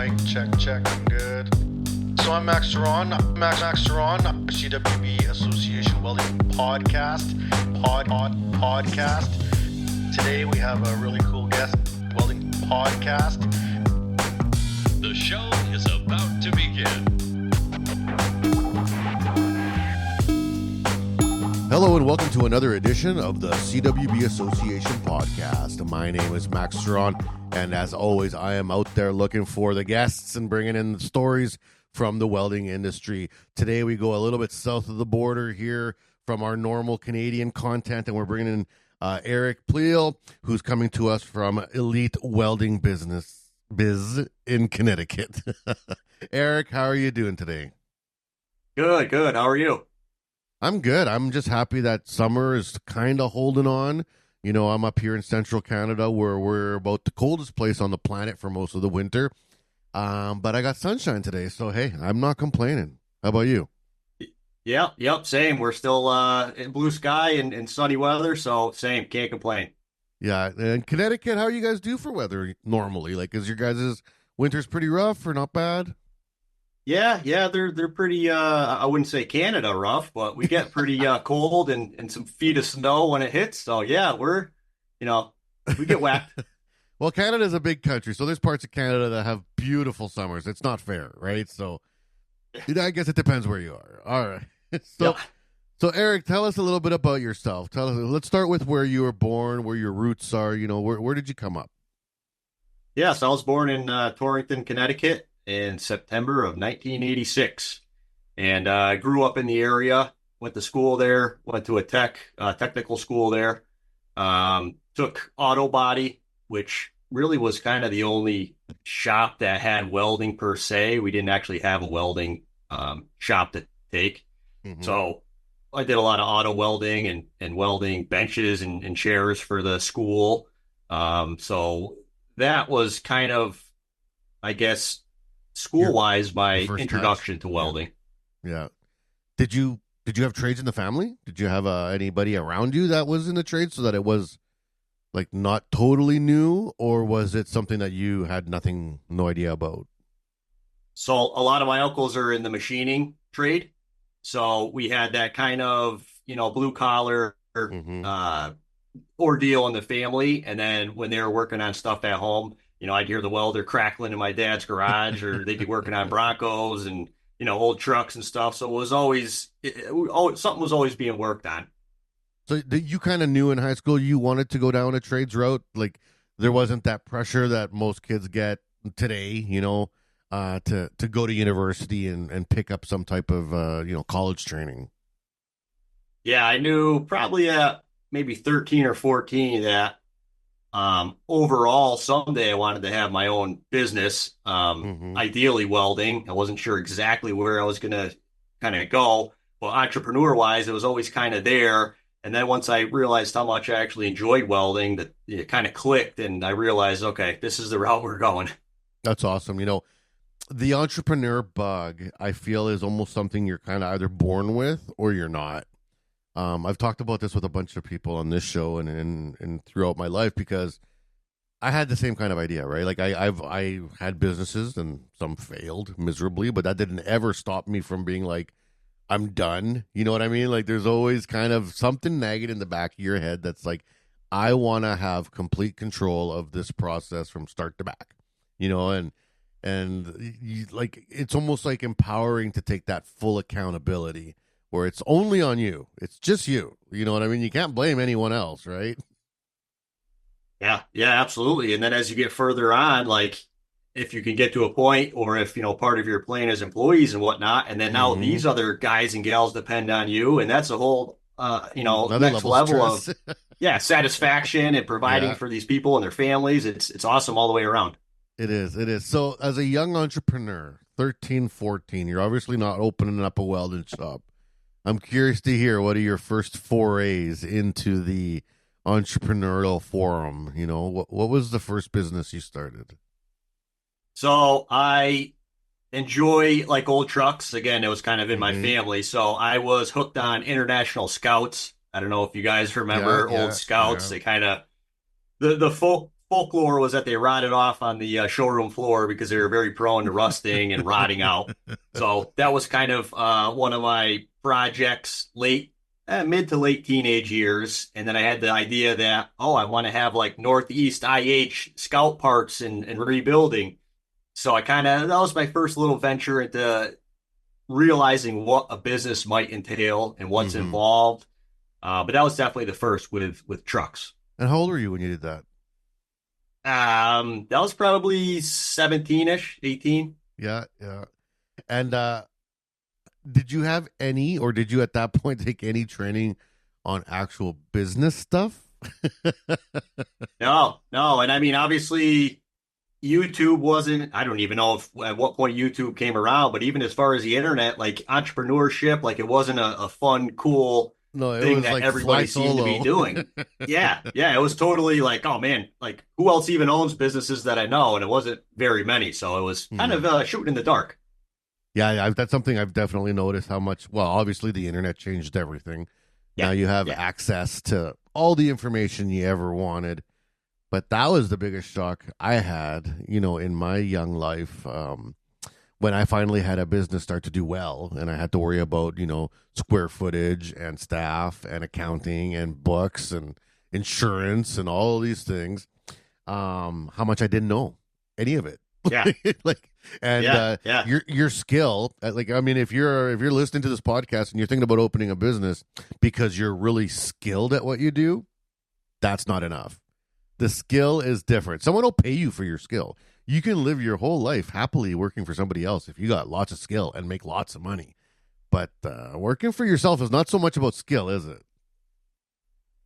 Check. Good. So I'm Max Ceron. Max Ceron, CWB Association Welding Podcast. Today we have a really cool guest, Welding Podcast. The show is about to begin. Hello and welcome to another edition of the CWB Association Podcast. My name is Max Ceron, and as always, I am out there looking for the guests and bringing in the stories from the welding industry. Today we go a little bit south of the border here from our normal Canadian content, and we're bringing in Eric Pleil, who's coming to us from Elite Welding Business in Connecticut. Eric, how are you doing today? Good. How are you? I'm good. I'm just happy that summer is kind of holding on. You know, I'm up here in central Canada where we're about the coldest place on the planet for most of the winter. But I got sunshine today, so hey, I'm not complaining. How about you? Yep, same. We're still in blue sky and sunny weather, so same. Can't complain. Yeah, and Connecticut, how you guys do for weather normally? Like, is your guys' winter's pretty rough or not bad? Yeah, they're pretty. I wouldn't say Canada rough, but we get pretty cold and some feet of snow when it hits. So yeah, we get whacked. Well, Canada's a big country, so there's parts of Canada that have beautiful summers. It's not fair, right? So I guess it depends where you are. All right. So Eric, tell us a little bit about yourself. Let's start with where you were born, where your roots are. You know, where did you come up? Yeah, so I was born in Torrington, Connecticut in September of 1986, and I grew up in the area. Went to school there. Went to a technical school there. Took auto body, which really was kind of the only shop that had welding per se. We didn't actually have a welding shop to take. Mm-hmm. So I did a lot of auto welding and welding benches and chairs for the school. So that was kind of, I guess, school-wise, my introduction to welding. Yeah. Did you have trades in the family? Did you have anybody around you that was in the trade so that it was like not totally new, or was it something that you had no idea about? So a lot of my uncles are in the machining trade. So we had that kind of, blue collar ordeal in the family. And then when they were working on stuff at home, I'd hear the welder crackling in my dad's garage, or they'd be working on Broncos and, old trucks and stuff. So it was always something was always being worked on. So you kind of knew in high school you wanted to go down a trades route? Like there wasn't that pressure that most kids get today, to go to university and pick up some type of, college training? Yeah, I knew probably at maybe 13 or 14 that overall someday I wanted to have my own business, ideally welding. I wasn't sure exactly where I was going to kind of go, but entrepreneur-wise, it was always kind of there. And then once I realized how much I actually enjoyed welding, that it kind of clicked, and I realized, okay, this is the route we're going. That's awesome. The entrepreneur bug, I feel, is almost something you're kind of either born with or you're not. I've talked about this with a bunch of people on this show and throughout my life, because I had the same kind of idea, right? Like I had businesses and some failed miserably, but that didn't ever stop me from being like, I'm done. You know what I mean? Like there's always kind of something nagging in the back of your head that's like, I want to have complete control of this process from start to back, and it's almost like empowering to take that full accountability where it's only on you. It's just you. You know what I mean? You can't blame anyone else, right? Yeah, absolutely. And then as you get further on, like if you can get to a point, or if, part of your plan is employees and whatnot, and then now these other guys and gals depend on you. And that's a whole, next level of satisfaction and providing for these people and their families. It's awesome all the way around. It is. So as a young entrepreneur, 13, 14, you're obviously not opening up a welding shop. I'm curious to hear, what are your first forays into the entrepreneurial forum? What was the first business you started? So I enjoy like old trucks. Again, it was kind of in my family. So I was hooked on International Scouts. I don't know if you guys remember old Scouts. They kind of, the folklore was that they rotted off on the showroom floor because they were very prone to rusting and rotting out. So that was kind of one of my projects mid to late teenage years. And then I had the idea that, oh, I want to have like Northeast IH scout parts and rebuilding. So that was my first little venture into realizing what a business might entail and what's involved. But that was definitely the first with trucks. And how old were you when you did that? That was probably 17-ish, 18. Yeah, yeah. And did you have any, or did you at that point take any training on actual business stuff? No. And I mean, obviously, YouTube wasn't, I don't even know at what point YouTube came around, but even as far as the internet, like entrepreneurship, like it wasn't a fun, cool thing that like everybody seemed to be doing. Yeah. It was totally like, oh man, like who else even owns businesses that I know? And it wasn't very many. So it was kind of shooting in the dark. Yeah, that's something I've definitely noticed how much, well, obviously the internet changed everything. Yeah. Now you have access to all the information you ever wanted. But that was the biggest shock I had, in my young life, when I finally had a business start to do well, and I had to worry about, square footage and staff and accounting and books and insurance and all of these things. How much I didn't know any of it. Yeah. Your skill, if you're listening to this podcast and you're thinking about opening a business because you're really skilled at what you do, that's not enough. The skill is different. Someone will pay you for your skill. You can live your whole life happily working for somebody else if you got lots of skill and make lots of money. But working for yourself is not so much about skill, is it?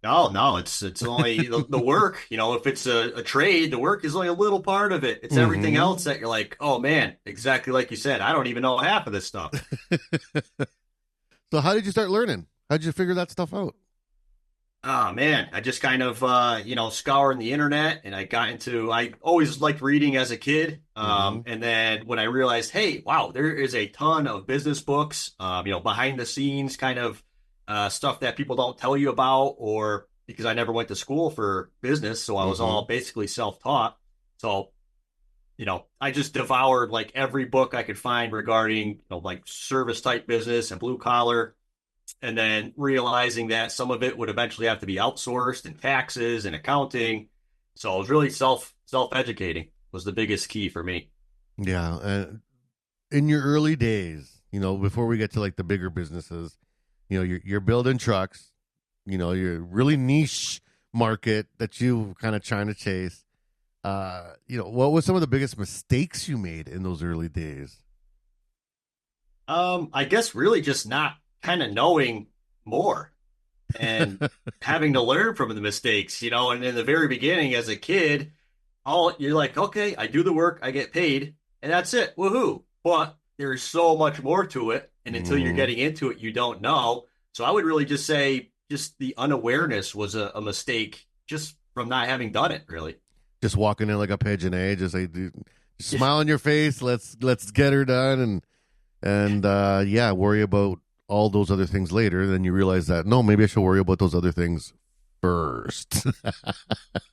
No, it's only the work. If it's a trade, the work is only a little part of it. It's everything else that you're like, oh man, exactly like you said. I don't even know half of this stuff. So how did you start learning? How did you figure that stuff out? Oh man, I just kind of scouring the internet, and I always liked reading as a kid. And then when I realized, hey, wow, there is a ton of business books, behind the scenes kind of stuff that people don't tell you about, or because I never went to school for business, so I was all basically self-taught. So, I just devoured like every book I could find regarding, like service type business and blue collar. And then realizing that some of it would eventually have to be outsourced, and taxes and accounting. So it was really self-educating was the biggest key for me. Yeah. And in your early days, before we get to like the bigger businesses, you're building trucks, you're really niche market that you kind of trying to chase. What was some of the biggest mistakes you made in those early days? I guess really just not kind of knowing more and having to learn from the mistakes, and in the very beginning as a kid, you're like, okay, I do the work, I get paid, and that's it. Woohoo. But there's so much more to it. And until you're getting into it, you don't know. So I would really just say just the unawareness was a mistake just from not having done it, really. Just walking in like a pigeon, just like smile on your face. Let's get her done. And worry about all those other things later. Then you realize that, no, maybe I should worry about those other things first.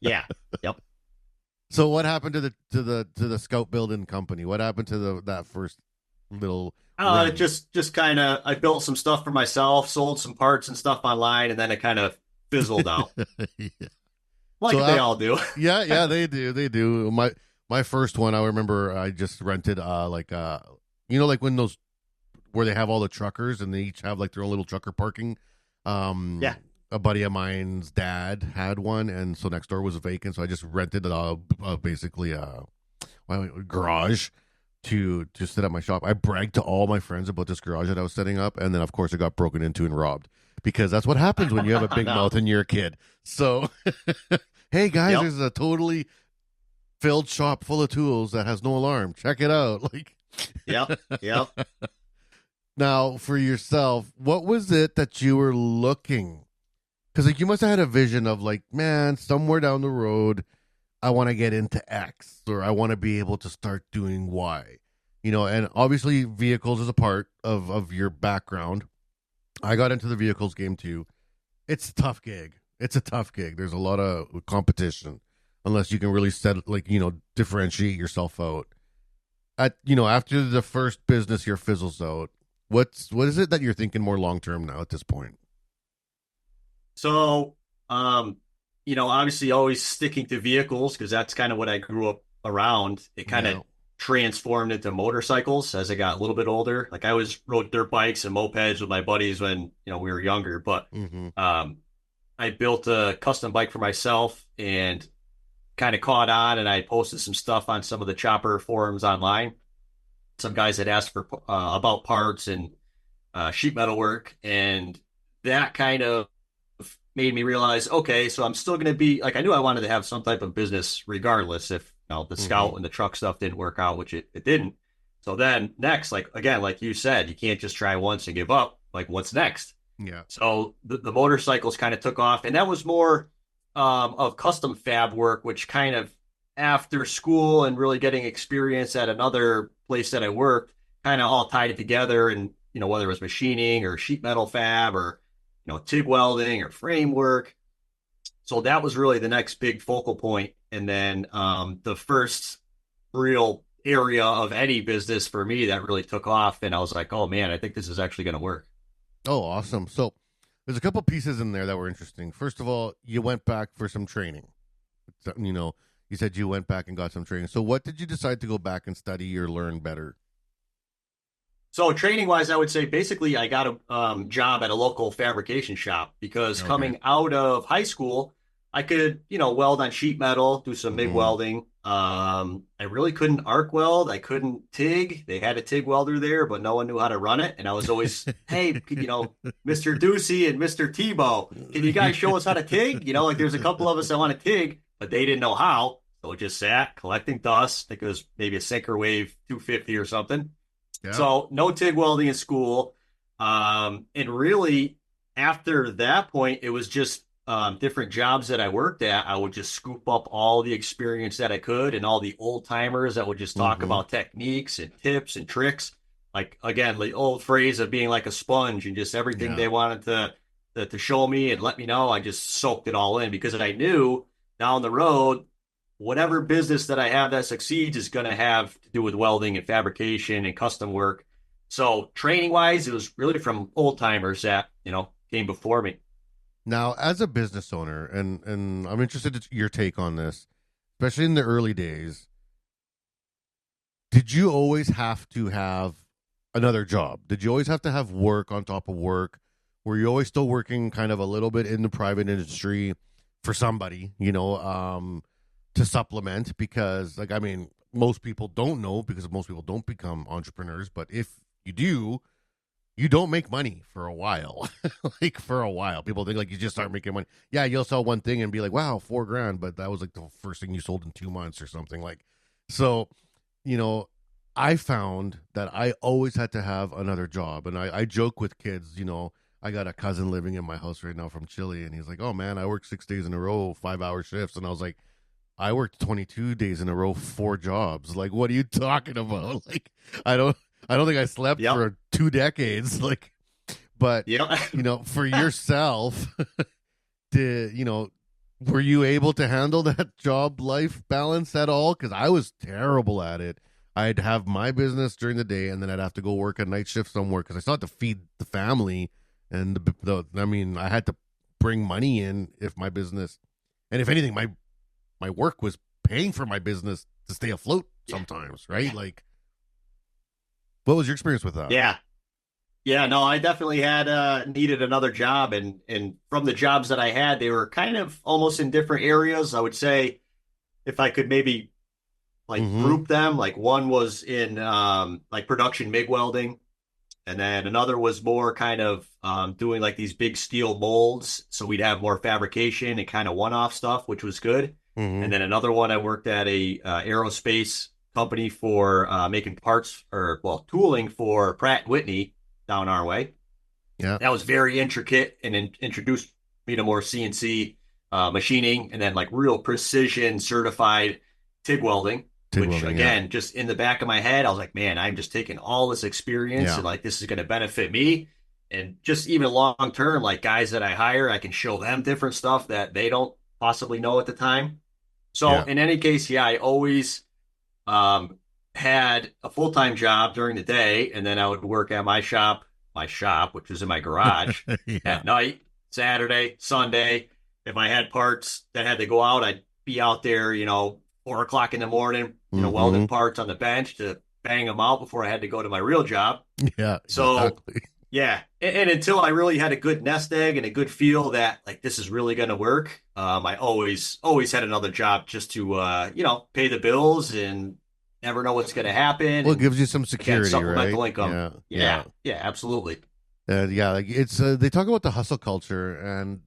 Yeah. Yep. So what happened to the scout building company? What happened to that first little just kind of, I built some stuff for myself, sold some parts and stuff online, and then it kind of fizzled out. Yeah. Like they all do. Yeah, they do. My first one, I remember I just rented like when those where they have all the truckers and they each have like their own little trucker parking. A buddy of mine's dad had one, and so next door was vacant, so I just rented basically a garage to sit at my shop. I bragged to all my friends about this garage that I was setting up, and then of course it got broken into and robbed, because that's what happens when you have a big mouth and you're a kid. So hey guys, there's a totally filled shop full of tools that has no alarm. Check it out. Yep. Now, for yourself, what was it that you were looking? Because you must have had a vision of man, somewhere down the road, I want to get into X, or I want to be able to start doing Y. And obviously vehicles is a part of your background. I got into the vehicles game too. It's a tough gig. There's a lot of competition. unless you can really set, like, differentiate yourself out. After the first business here fizzles out, what is it that you're thinking more long term now at this point? So, obviously always sticking to vehicles because that's kind of what I grew up around. It kind of Yeah. transformed into motorcycles as I got a little bit older. Like I always rode dirt bikes and mopeds with my buddies when, we were younger, but Mm-hmm. I built a custom bike for myself and kind of caught on, and I posted some stuff on some of the chopper forums online. Some guys had asked for about parts and sheet metal work, and that kind of made me realize, okay, so I'm still going to be like, I knew I wanted to have some type of business regardless if the Mm-hmm. scout and the truck stuff didn't work out, which it didn't. So then next, like again, like you said, you can't just try once and give up. Like what's next? Yeah. So the motorcycles kind of took off, and that was more of custom fab work, which kind of after school and really getting experience at another place that I worked, kind of all tied it together. And whether it was machining or sheet metal fab or TIG welding or framework. So that was really the next big focal point. And then the first real area of any business for me that really took off, and I was like, oh man, I think this is actually going to work. Oh, awesome. So there's a couple pieces in there that were interesting. First of all, you went back for some training. So, you said you went back and got some training. So what did you decide to go back and study or learn better? So training wise, I would say basically I got a job at a local fabrication shop because Okay. coming out of high school, I could, weld on sheet metal, do some MIG Mm-hmm. welding. I really couldn't arc weld. I couldn't TIG. They had a TIG welder there, but no one knew how to run it. And I was always, hey, Mr. Ducey and Mr. Tebow, can you guys show us how to TIG? Like there's a couple of us that want to TIG, but they didn't know how. So it just sat collecting dust. I think it was maybe a sinker wave 250 or something. Yeah. So no TIG welding in school. And really after that point, it was just different jobs that I worked at. I would just scoop up all the experience that I could and all the old timers that would just talk Mm-hmm. about techniques and tips and tricks. Like again, the old phrase of being like a sponge and just everything Yeah. they wanted to show me and let me know, I just soaked it all in because I knew down the road whatever business that I have that succeeds is going to have to do with welding and fabrication and custom work. So training wise, it was really from old timers that, came before me. Now, as a business owner, and I'm interested in your take on this, especially in the early days, did you always have to have another job? Did you always have to have work on top of work? Were you always still working kind of a little bit in the private industry for somebody, to supplement? Because, like, I mean, most people don't know because most people don't become entrepreneurs. But if you do, you don't make money for a while. Like, for a while, people think like you just start making money. Yeah, you'll sell one thing and be like, wow, $4,000, but that was like the first thing you sold in 2 months or something. Like, so, you know, I found that I always had to have another job. And I joke with kids, I got a cousin living in my house right now from Chile, and he's like, oh man, I work 6 days in a row, 5 hour shifts. And I was like, I worked 22 days in a row, 4 jobs. Like, what are you talking about? Like, I don't, I don't think I slept Yep. for 2 decades. Like, but Yep. for yourself, were you able to handle that job life balance at all? Because I was terrible at it. I'd have my business during the day, and then I'd have to go work a night shift somewhere because I still had to feed the family, and I had to bring money in if my business, and if anything, my work was paying for my business to stay afloat sometimes, right? Like, what was your experience with that? Yeah. Yeah, no, I definitely had needed another job, and from the jobs that I had, they were kind of almost in different areas. I would say if I could maybe like Mm-hmm. group them, like one was in like production MIG welding, and then another was more kind of doing like these big steel molds. So we'd have more fabrication and kind of one-off stuff, which was good. Mm-hmm. And then another one, I worked at a aerospace company for making parts or well tooling for Pratt and Whitney down our way. Yeah. That was very intricate and introduced me to more CNC machining and then like real precision certified TIG welding, TIG which welding. Yeah. again, just in the back of my head, I was like, man, I'm just taking all this experience Yeah. and like this is going to benefit me. And just even long term, like guys that I hire, I can show them different stuff that they don't possibly know at the time. So Yeah. in any case, yeah, I always um, had a full-time job during the day, and then I would work at my shop, which was in my garage Yeah. at night, Saturday, Sunday. If I had parts that had to go out, I'd be out there, 4 o'clock in the morning, welding Hmm. parts on the bench to bang them out before I had to go to my real job. Yeah, So exactly. yeah, and until I really had a good nest egg and a good feel that like this is really going to work, I always had another job just to pay the bills and never know what's going to happen. Well, it And gives you some again, security, right? supplemental income. Yeah, Yeah, yeah. yeah, absolutely. Yeah, like it's they talk about the hustle culture, and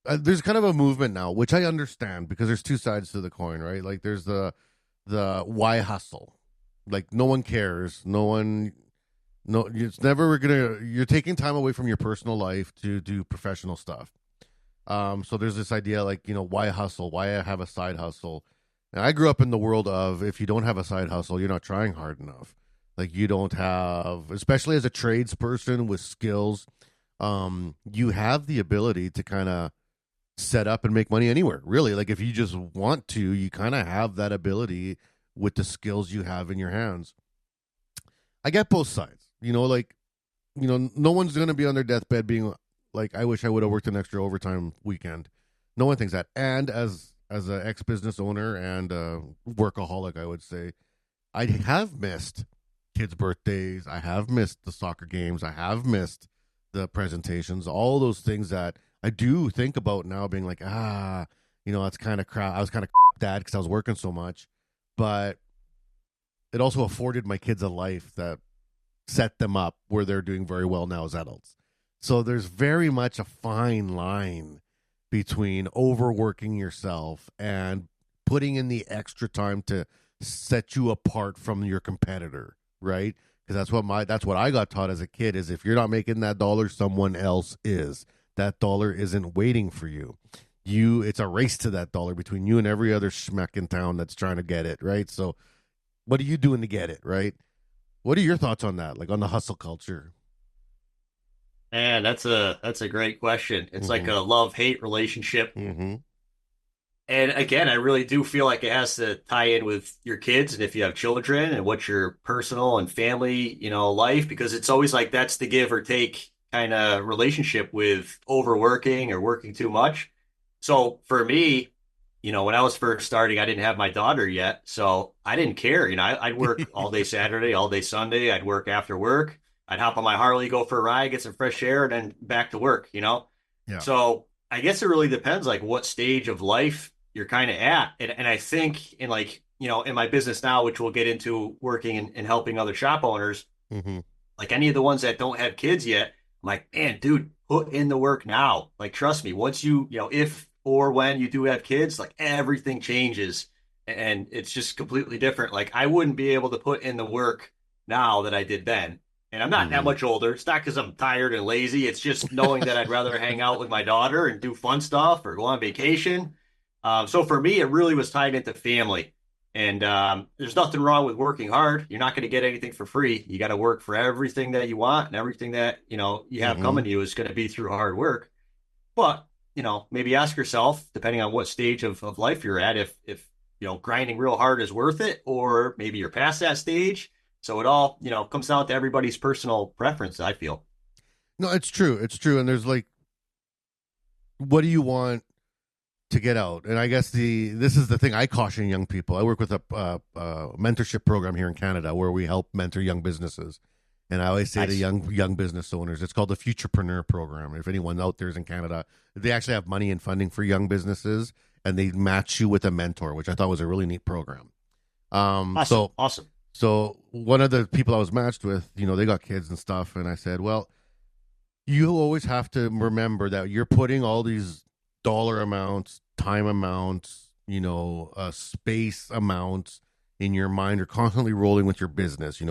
there's kind of a movement now, which I understand because there's two sides to the coin, right? Like there's the why hustle, like no one cares, no one, no, it's never gonna. You're taking time away from your personal life to do professional stuff. So there's this idea, like why hustle? Why have a side hustle? And I grew up in the world of if you don't have a side hustle, you're not trying hard enough. Like you don't have, especially as a tradesperson with skills, you have the ability to kind of set up and make money anywhere. Really, like if you just want to, you kind of have that ability with the skills you have in your hands. I get both sides. Like no one's going to be on their deathbed being like, I wish I would have worked an extra overtime weekend. No one thinks that. And as an ex business owner and workaholic, I would say I have missed kids' birthdays. I have missed the soccer games. I have missed the presentations. All those things that I do think about now, being like, that's kind of crap. I was kind of dad because I was working so much, but it also afforded my kids a life that set them up where they're doing very well now as adults. So there's very much a fine line between overworking yourself and putting in the extra time to set you apart from your competitor, right? Because that's what I got taught as a kid is if you're not making that dollar, someone else is. That dollar isn't waiting for you. It's a race to that dollar between you and every other schmuck in town that's trying to get it, right? So what are you doing to get it, right? What are your thoughts on that, like on the hustle culture? And that's a great question. It's like Mm-hmm. a love-hate relationship. Mm-hmm. And again, I really do feel like it has to tie in with your kids and if you have children and what's your personal and family, life, because it's always like that's the give or take kind of relationship with overworking or working too much. So for me, when I was first starting, I didn't have my daughter yet. So I didn't care. I'd work all day Saturday, all day Sunday. I'd work after work. I'd hop on my Harley, go for a ride, get some fresh air, and then back to work. Yeah. So I guess it really depends like what stage of life you're kind of at. And I think in like, in my business now, which we'll get into working and helping other shop owners, Mm-hmm. like any of the ones that don't have kids yet, I'm like, man, dude, put in the work now. Like, trust me, once if or when you do have kids, like everything changes and it's just completely different. Like, I wouldn't be able to put in the work now that I did then. And I'm not that Mm-hmm. much older. It's not because I'm tired and lazy. It's just knowing that I'd rather hang out with my daughter and do fun stuff or go on vacation. So for me, it really was tied into family. And there's nothing wrong with working hard. You're not going to get anything for free. You got to work for everything that you want, and everything that you have Mm-hmm. coming to you is going to be through hard work. But maybe ask yourself, depending on what stage of life you're at, if grinding real hard is worth it, or maybe you're past that stage. So it all comes down to everybody's personal preference, I feel. No, it's true. It's true. And there's like, what do you want to get out? And I guess this is the thing I caution young people. I work with a mentorship program here in Canada where we help mentor young businesses. And I always say to Nice. young business owners, it's called the Futurepreneur Program. If anyone out there is in Canada, they actually have money and funding for young businesses, and they match you with a mentor, which I thought was a really neat program. Awesome. Awesome. So one of the people I was matched with, they got kids and stuff, and I said, well, you always have to remember that you're putting all these dollar amounts, time amounts, space amounts in your mind are constantly rolling with your business,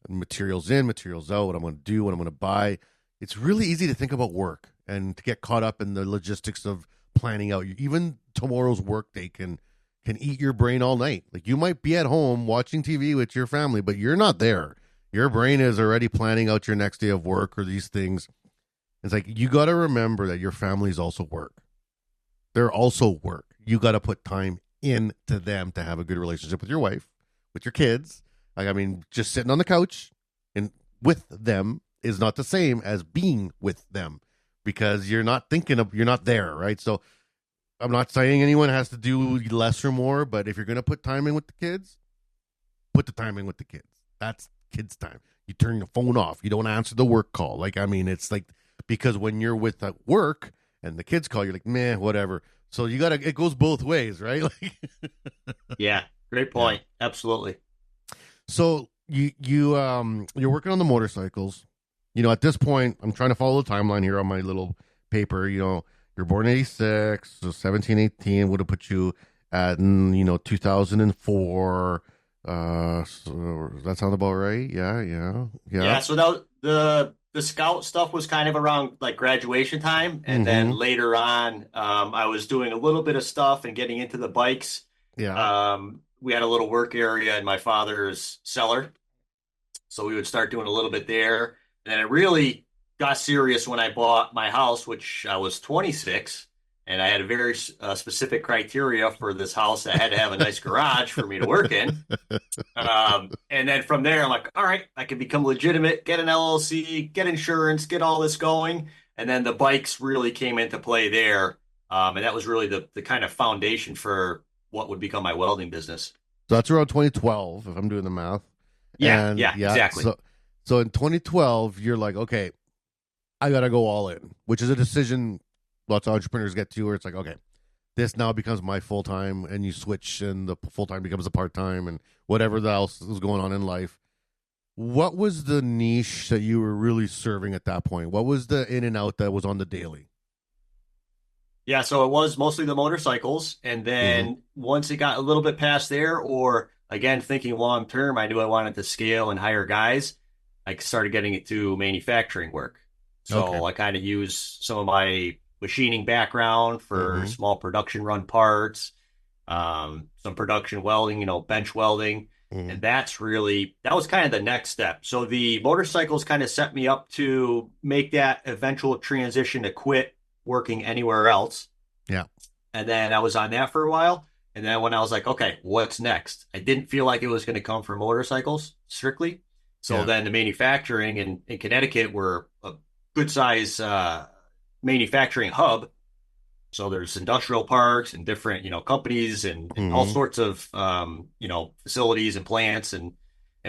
materials in, materials out, what I'm going to do, what I'm going to buy. It's really easy to think about work and to get caught up in the logistics of planning out. Even tomorrow's work day can eat your brain all night. Like you might be at home watching TV with your family, but you're not there. Your brain is already planning out your next day of work or these things. It's like you got to remember that your family is also work. They're also work. you got to put time into them to have a good relationship with your wife, with your kids. Like, I mean, just sitting on the couch and with them is not the same as being with them, because you're not there, right? So I'm not saying anyone has to do less or more, but if you're going to put time in with the kids, put the time in with the kids. That's kids' time. You turn your phone off. You don't answer the work call. Like, I mean, it's like, because when you're with at work and the kids call, you're like, meh, whatever. So it goes both ways, right? Like, Yeah, great point. Yeah. Absolutely. So you're working on the motorcycles. At this point, I'm trying to follow the timeline here on my little paper. You're born in 86, so 17, 18 would have put you at 2004. So does that sound about right? Yeah. Yeah. So that the scout stuff was kind of around like graduation time, and then later on, I was doing a little bit of stuff and getting into the bikes. Yeah. We had a little work area in my father's cellar, so we would start doing a little bit there. And it really got serious when I bought my house, which I was 26, and I had a very specific criteria for this house. I had to have a nice garage for me to work in. And then from there, I'm like, all right, I can become legitimate, get an LLC, get insurance, get all this going. And then the bikes really came into play there. And that was really the kind of foundation for what would become my welding business. So that's around 2012, if I'm doing the math. Yeah, exactly. So in 2012, you're like, okay, I got to go all in, which is a decision lots of entrepreneurs get to, where it's like, okay, this now becomes my full-time, and you switch, and the full-time becomes a part-time, and whatever else is going on in life. What was the niche that you were really serving at that point? What was the in and out that was on the daily? Yeah, so it was mostly the motorcycles. And then once it got a little bit past there, or again, thinking long term, I knew I wanted to scale and hire guys. I started getting into manufacturing work. So I kind of use some of my machining background for small production run parts, some production welding, bench welding. And that was kind of the next step. So the motorcycles kind of set me up to make that eventual transition to quit working anywhere else. Yeah. And then I was on that for a while. And then when I was like, okay, what's next? I didn't feel like it was going to come from motorcycles strictly. So then the manufacturing in Connecticut were a good size manufacturing hub. So there's industrial parks and different, companies and all sorts of, facilities and plants and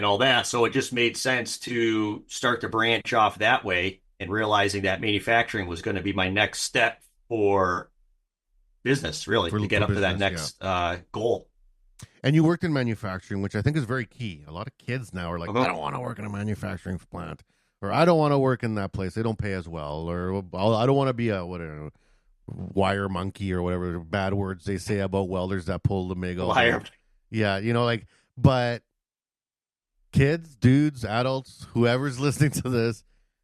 all that. So it just made sense to start to branch off that way, and realizing that manufacturing was going to be my next step for business, really, to get up to that next goal. And you worked in manufacturing, which I think is very key. A lot of kids now are like, I don't want to work in a manufacturing plant, or I don't want to work in that place. They don't pay as well, or I don't want to be a wire monkey, or whatever bad words they say about welders that pull the MIG. Yeah, but kids, dudes, adults, whoever's listening to this,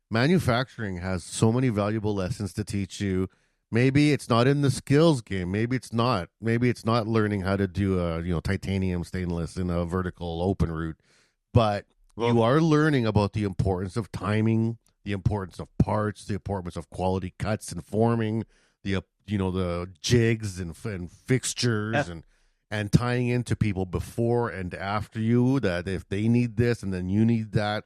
manufacturing has so many valuable lessons to teach you. Maybe it's not in the skills game. Maybe it's not learning how to do titanium stainless in a vertical open route, but you are learning about the importance of timing, the importance of parts, the importance of quality cuts and forming, the jigs and fixtures and tying into people before and after you, that if they need this and then you need that.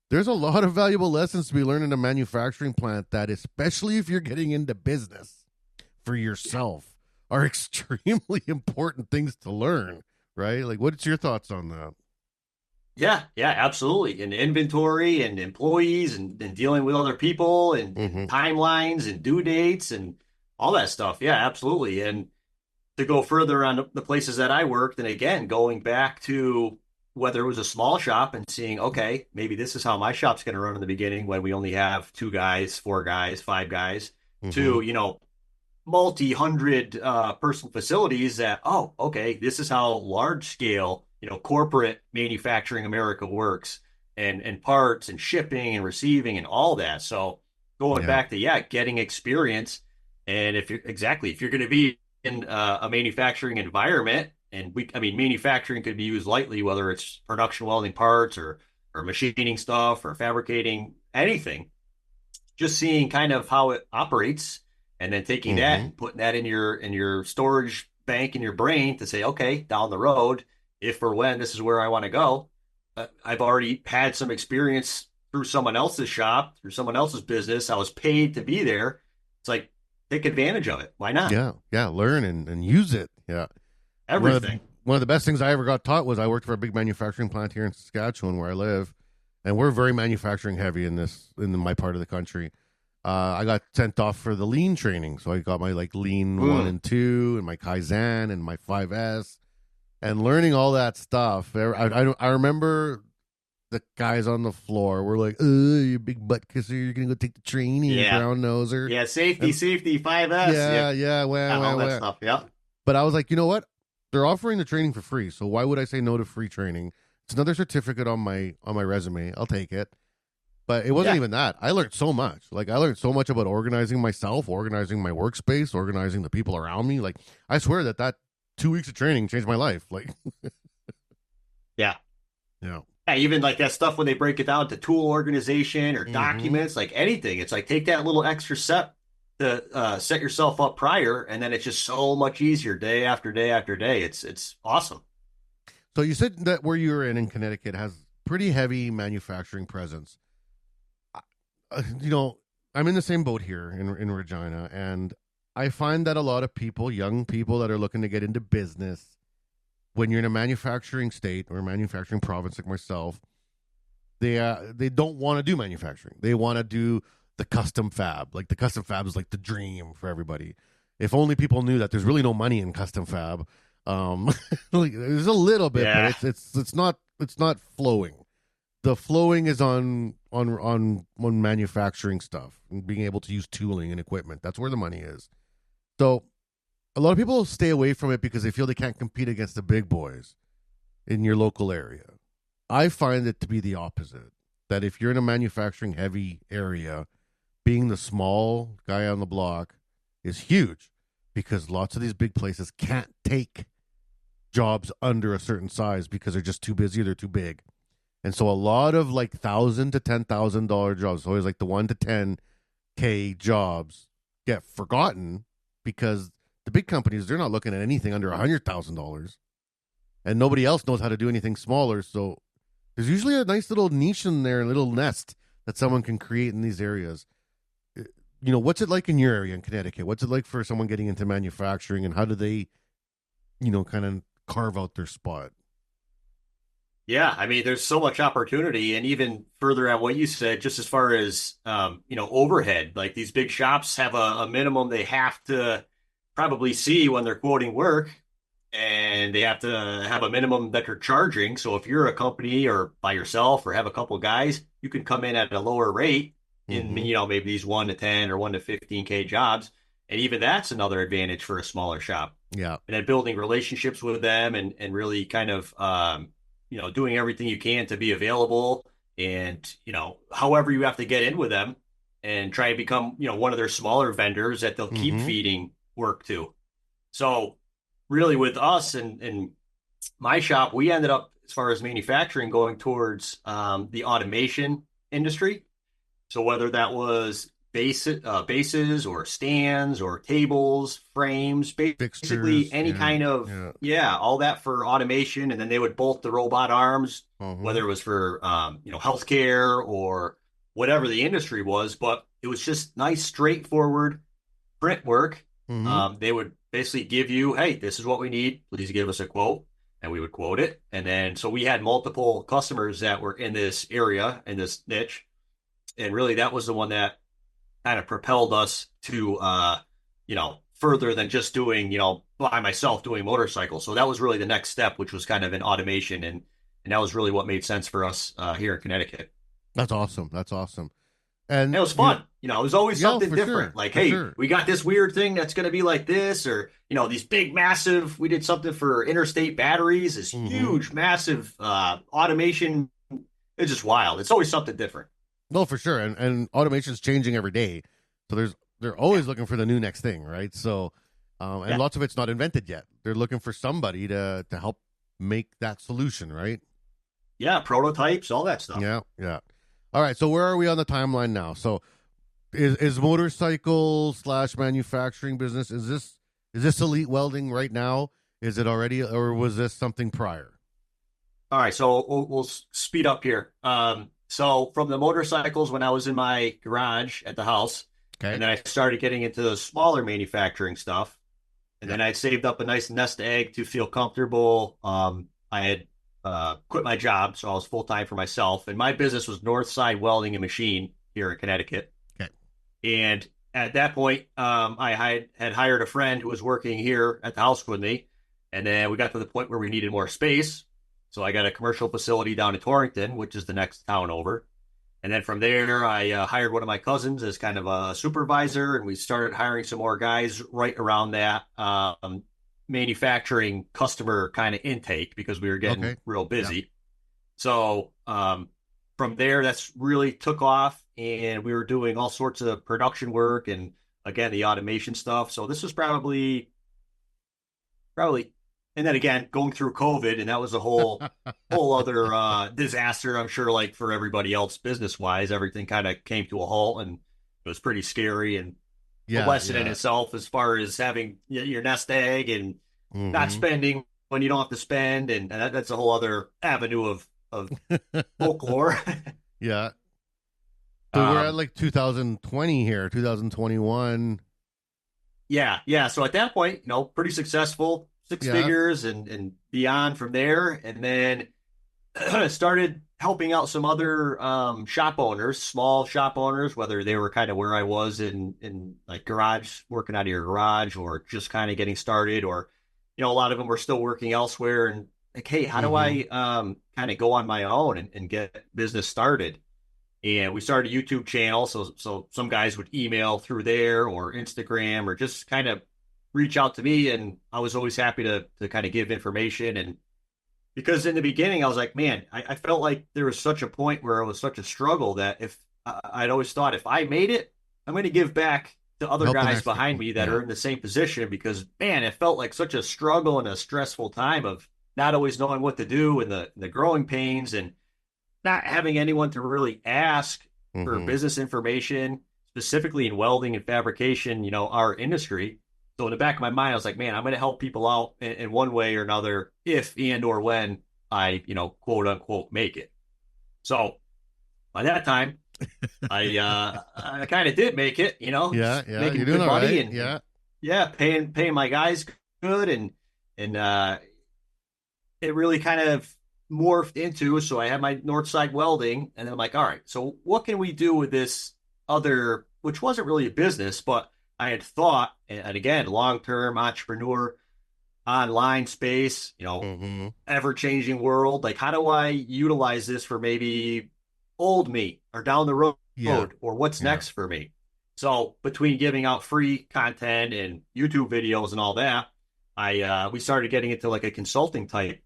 There's a lot of valuable lessons to be learned in a manufacturing plant that, especially if you're getting into business for yourself, are extremely important things to learn, right? Like, what's your thoughts on that? Yeah, absolutely. And inventory and employees and dealing with other people and timelines and due dates and all that stuff. Yeah, absolutely. And to go further on the places that I worked, and again, going back to whether it was a small shop and seeing, okay, maybe this is how my shop's going to run in the beginning when we only have 2 guys, 4 guys, 5 guys, to, multi-hundred person facilities that, oh, okay, this is how large scale, corporate manufacturing America works, and parts and shipping and receiving and all that. So going back to, getting experience. And if you're going to be in a manufacturing environment, and manufacturing could be used lightly, whether it's production welding parts or machining stuff or fabricating anything, just seeing kind of how it operates, and then taking that and putting that in your storage bank in your brain to say, okay, down the road, if or when this is where I want to go, I've already had some experience through someone else's shop, through someone else's business. I was paid to be there. It's like, take advantage of it. Why not? Yeah. Learn and use it. Yeah. Everything. One of the best things I ever got taught was I worked for a big manufacturing plant here in Saskatchewan where I live, and we're very manufacturing heavy in my part of the country. I got sent off for the lean training, so I got my lean 1 and 2 and my Kaizen and my 5S, and learning all that stuff. I remember the guys on the floor were like, "Oh, you big butt kisser, you're gonna go take the training, brown noser." Yeah, safety, 5S. Yeah, all that stuff. Yeah. But I was like, you know what? They're offering the training for free, so why would I say no to free training? It's another certificate on my resume. I'll take it. But it wasn't even that. I learned so much. I learned so much about organizing myself, organizing my workspace, organizing the people around me. I swear that 2 weeks of training changed my life. Yeah. Yeah. Yeah, even that stuff when they break it down to tool organization or documents, anything. It's take that little extra step to set yourself up prior, and then it's just so much easier day after day after day. It's awesome. So you said that where you're in Connecticut has pretty heavy manufacturing presence. I'm in the same boat here in Regina, and I find that a lot of people, young people that are looking to get into business, when you're in a manufacturing state or a manufacturing province like myself, they don't want to do manufacturing. They want to do the custom fab. The custom fab is the dream for everybody. If only people knew that there's really no money in custom fab. There's a little bit, but it's not flowing. The flowing is on manufacturing stuff and being able to use tooling and equipment. That's where the money is. So a lot of people stay away from it because they feel they can't compete against the big boys in your local area. I find it to be the opposite, that if you're in a manufacturing heavy area, being the small guy on the block is huge, because lots of these big places can't take jobs under a certain size because they're just too busy or they're too big. And so a lot of $1,000 to $10,000 jobs, always the 1 to 10K jobs, get forgotten because the big companies, they're not looking at anything under $100,000, and nobody else knows how to do anything smaller. So there's usually a nice little niche in there, a little nest that someone can create in these areas. What's it like in your area in Connecticut? What's it like for someone getting into manufacturing, and how do they, kind of carve out their spot? Yeah, I mean, there's so much opportunity, and even further at what you said, just as far as overhead. These big shops have a minimum they have to probably see when they're quoting work, and they have to have a minimum that they're charging. So if you're a company or by yourself or have a couple guys, you can come in at a lower rate in maybe these 1 to 10 or 1 to 15K jobs, and even that's another advantage for a smaller shop. Yeah, and then building relationships with them and really kind of doing everything you can to be available, and, however you have to get in with them and try to become, one of their smaller vendors that they'll keep feeding work to. So really with us and my shop, we ended up, as far as manufacturing, going towards the automation industry. So whether that was bases or stands or tables, frames, basically fixtures, any kind of, all that for automation. And then they would bolt the robot arms, whether it was for, healthcare or whatever the industry was. But it was just nice, straightforward print work. They would basically give you, hey, this is what we need. Please give us a quote. And we would quote it. And then, so we had multiple customers that were in this area, in this niche. And really, that was the one that kind of propelled us to, further than just doing, by myself doing motorcycles. So that was really the next step, which was kind of an automation. And that was really what made sense for us here in Connecticut. That's awesome. And it was fun. It was always something different. Sure. We got this weird thing that's going to be like this, or, these big, massive, we did something for interstate batteries, this huge, massive automation. It's just wild. It's always something different. No, for sure. And automation is changing every day. So they're always looking for the new next thing, right? So, and lots of it's not invented yet. They're looking for somebody to help make that solution, right? Yeah, prototypes, all that stuff. Yeah. All right, so where are we on the timeline now? So is motorcycle / manufacturing business, is Is this Elite Welding right now? Is it already, or was this something prior? All right, so we'll speed up here. So from the motorcycles when I was in my garage at the house, Okay. and then I started getting into the smaller manufacturing stuff, and then I saved up a nice nest egg to feel comfortable. I had quit my job, so I was full time for myself, and my business was Northside Welding and Machine here in Connecticut. Okay. And at that point, I had hired a friend who was working here at the house with me, and then we got to the point where we needed more space. So I got a commercial facility down in Torrington, which is the next town over. And then from there, I hired one of my cousins as kind of a supervisor, and we started hiring some more guys right around that manufacturing customer kind of intake because we were getting real busy. Yeah. So from there, that's really took off, and we were doing all sorts of production work and, again, the automation stuff. So this was probably, and then again, going through COVID, and that was a whole other disaster, I'm sure, like for everybody else business-wise. Everything kind of came to a halt, and it was pretty scary and a lesson in itself as far as having your nest egg and not spending when you don't have to spend, and that's a whole other avenue of folklore. Yeah. So we're at like 2020 here, 2021. Yeah. So at that point, pretty successful. Six figures and beyond from there. And then started helping out some other shop owners, small shop owners, whether they were kind of where I was in like garage, working out of your garage, or just kind of getting started, or, a lot of them were still working elsewhere. And like, hey, how do I kind of go on my own and get business started? And we started a YouTube channel. So some guys would email through there or Instagram or just kind of reach out to me, and I was always happy to kind of give information. And because in the beginning I was like, man, I felt like there was such a point where it was such a struggle that if I'd always thought if I made it, I'm going to give back to other guys behind me that are in the same position, because man, it felt like such a struggle and a stressful time of not always knowing what to do, and the growing pains, and not having anyone to really ask for business information, specifically in welding and fabrication, our industry. So in the back of my mind, I was like, man, I'm going to help people out in one way or another if and or when I, quote unquote, make it. So by that time, I kind of did make it, making good money, and paying my guys good, and it really kind of morphed into. So I had my Northside Welding, and then I'm like, all right, so what can we do with this other, which wasn't really a business, but I had thought, and again, long-term entrepreneur, online space, ever-changing world. Like, how do I utilize this for maybe old me or down the road, or what's next for me? So between giving out free content and YouTube videos and all that, we started getting into like a consulting type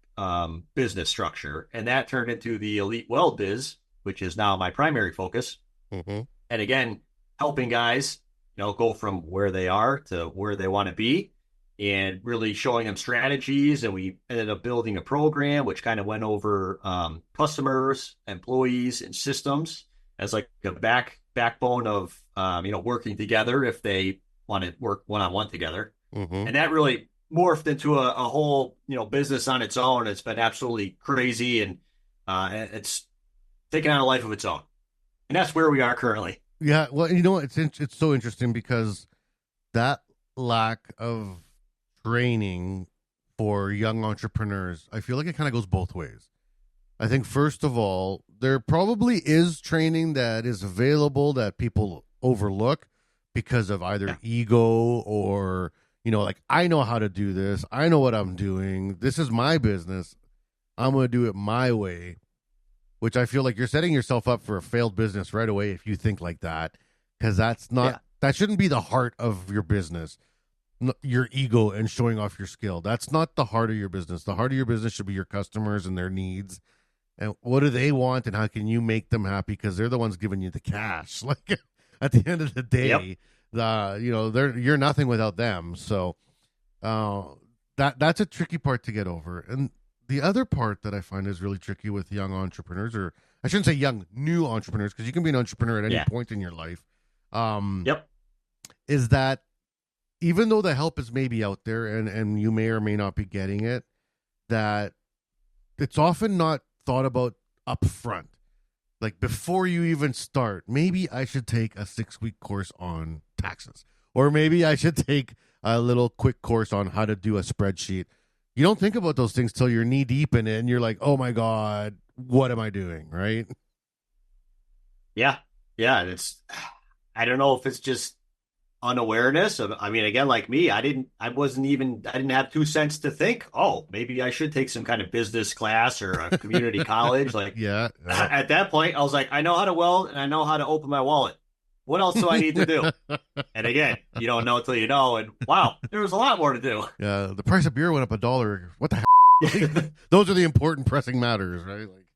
business structure, and that turned into the Elite Weld Biz, which is now my primary focus. And again, helping guys go from where they are to where they want to be, and really showing them strategies. And we ended up building a program which kind of went over customers, employees, and systems as like a backbone of working together if they want to work one-on-one together. And that really morphed into a whole business on its own. It's been absolutely crazy, and it's taken on a life of its own. And that's where we are currently. Yeah, well, it's so interesting because that lack of training for young entrepreneurs, I feel like it kind of goes both ways. I think, first of all, there probably is training that is available that people overlook because of either ego or, like, I know how to do this. I know what I'm doing. This is my business. I'm going to do it my way. Which I feel like you're setting yourself up for a failed business right away if you think like that, because that shouldn't be the heart of your business, your ego and showing off your skill. That's not the heart of your business. The heart of your business should be your customers and their needs, and what do they want, and how can you make them happy, because they're the ones giving you the cash. Like at the end of the day, you're nothing without them. So that's a tricky part to get over. And the other part that I find is really tricky with young entrepreneurs, or I shouldn't say young, new entrepreneurs, because you can be an entrepreneur at any point in your life, is that even though the help is maybe out there and you may or may not be getting it, that it's often not thought about up front. Like before you even start, maybe I should take a 6-week course on taxes, or maybe I should take a little quick course on how to do a spreadsheet. You don't think about those things till you're knee deep in it and you're like, oh my God, what am I doing? Right? Yeah. Yeah. I don't know if it's just unawareness of, I mean, again, like me, I didn't have 2 cents to think, oh, maybe I should take some kind of business class or a community college. Like, Yeah. at that point, I was like, I know how to weld and I know how to open my wallet. What else do I need to do? And again, you don't know until you know. And wow, there was a lot more to do. Yeah. The price of beer went up $1. What the hell? Those are the important pressing matters, right? Like,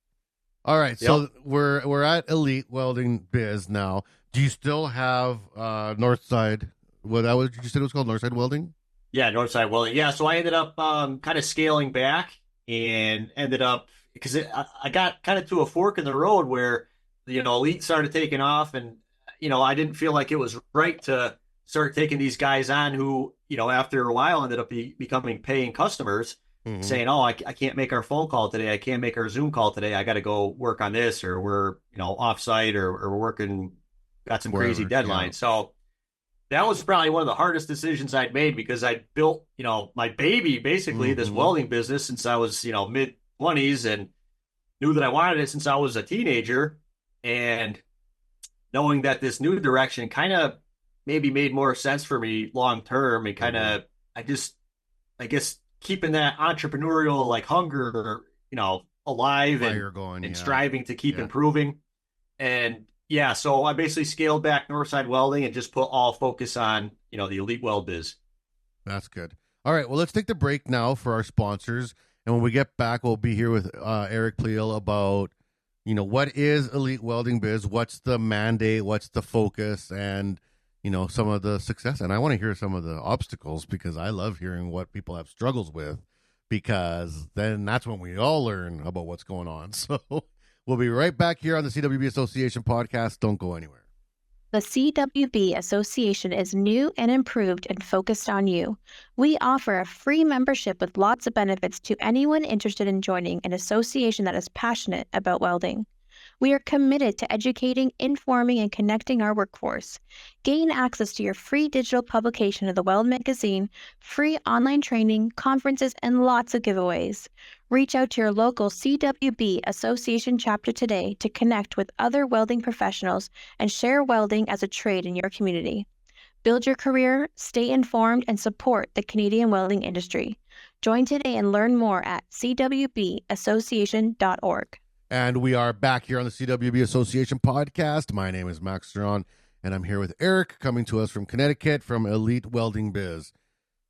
all right. So Yep. we're at Elite Welding Biz now. Do you still have Northside? What you said it was called? Northside Welding? Yeah, Northside Welding. Yeah, so I ended up kind of scaling back and ended up because I got kind of to a fork in the road where Elite started taking off, and I didn't feel like it was right to start taking these guys on who after a while ended up becoming paying customers, saying, "Oh, I can't make our phone call today. I can't make our Zoom call today. I got to go work on this, or we're offsite, or we're working, got some crazy Wherever, deadlines." yeah. So that was probably one of the hardest decisions I'd made because I built, my baby, basically this welding business since I was, mid 20s, and knew that I wanted it since I was a teenager. And knowing that this new direction kind of maybe made more sense for me long term, and kind of, I guess keeping that entrepreneurial like hunger, alive Fire going, and yeah. striving to keep Yeah. improving. And yeah, so I basically scaled back Northside Welding and just put all focus on, the Elite Weld Biz. That's good. All right. Well, let's take the break now for our sponsors. And when we get back, we'll be here with Eric Pleil about, what is Elite Welding Biz? What's the mandate? What's the focus? And, some of the success. And I want to hear some of the obstacles because I love hearing what people have struggles with, because then that's when we all learn about what's going on. So we'll be right back here on the CWB Association podcast. Don't go anywhere. The CWB Association is new and improved and focused on you. We offer a free membership with lots of benefits to anyone interested in joining an association that is passionate about welding. We are committed to educating, informing, and connecting our workforce. Gain access to your free digital publication of the Weld magazine, free online training, conferences, and lots of giveaways. Reach out to your local CWB Association chapter today to connect with other welding professionals and share welding as a trade in your community. Build your career, stay informed, and support the Canadian welding industry. Join today and learn more at cwbassociation.org. And we are back here on the CWB Association podcast. My name is Max Ceron, and I'm here with Eric, coming to us from Connecticut, from Elite Welding Biz.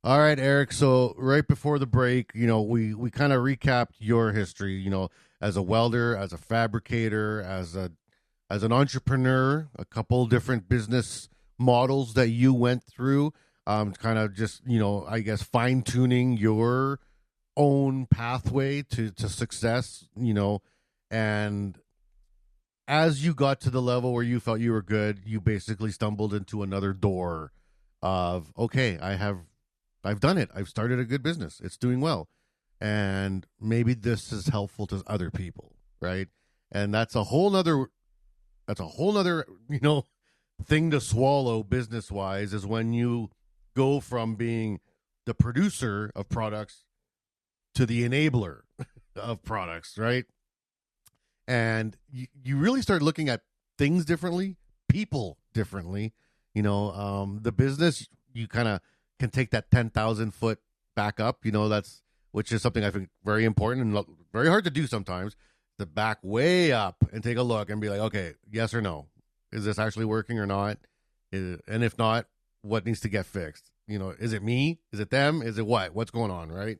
All right, Eric. So right before the break, we kind of recapped your history, as a welder, as a fabricator, as an entrepreneur, a couple different business models that you went through, kind of just, I guess, fine tuning your own pathway to success, and as you got to the level where you felt you were good, you basically stumbled into another door of, okay, I've done it. I've started a good business. It's doing well. And maybe this is helpful to other people, right? And that's a whole nother, thing to swallow business wise, is when you go from being the producer of products to the enabler of products, right? And you really start looking at things differently, people differently. The business, you kind of can take that 10,000 foot back up, which is something I think very important and very hard to do sometimes, to back way up and take a look and be like, okay, yes or no, is this actually working or not? And if not, what needs to get fixed? Is it me? Is it them? Is it what's going on? Right?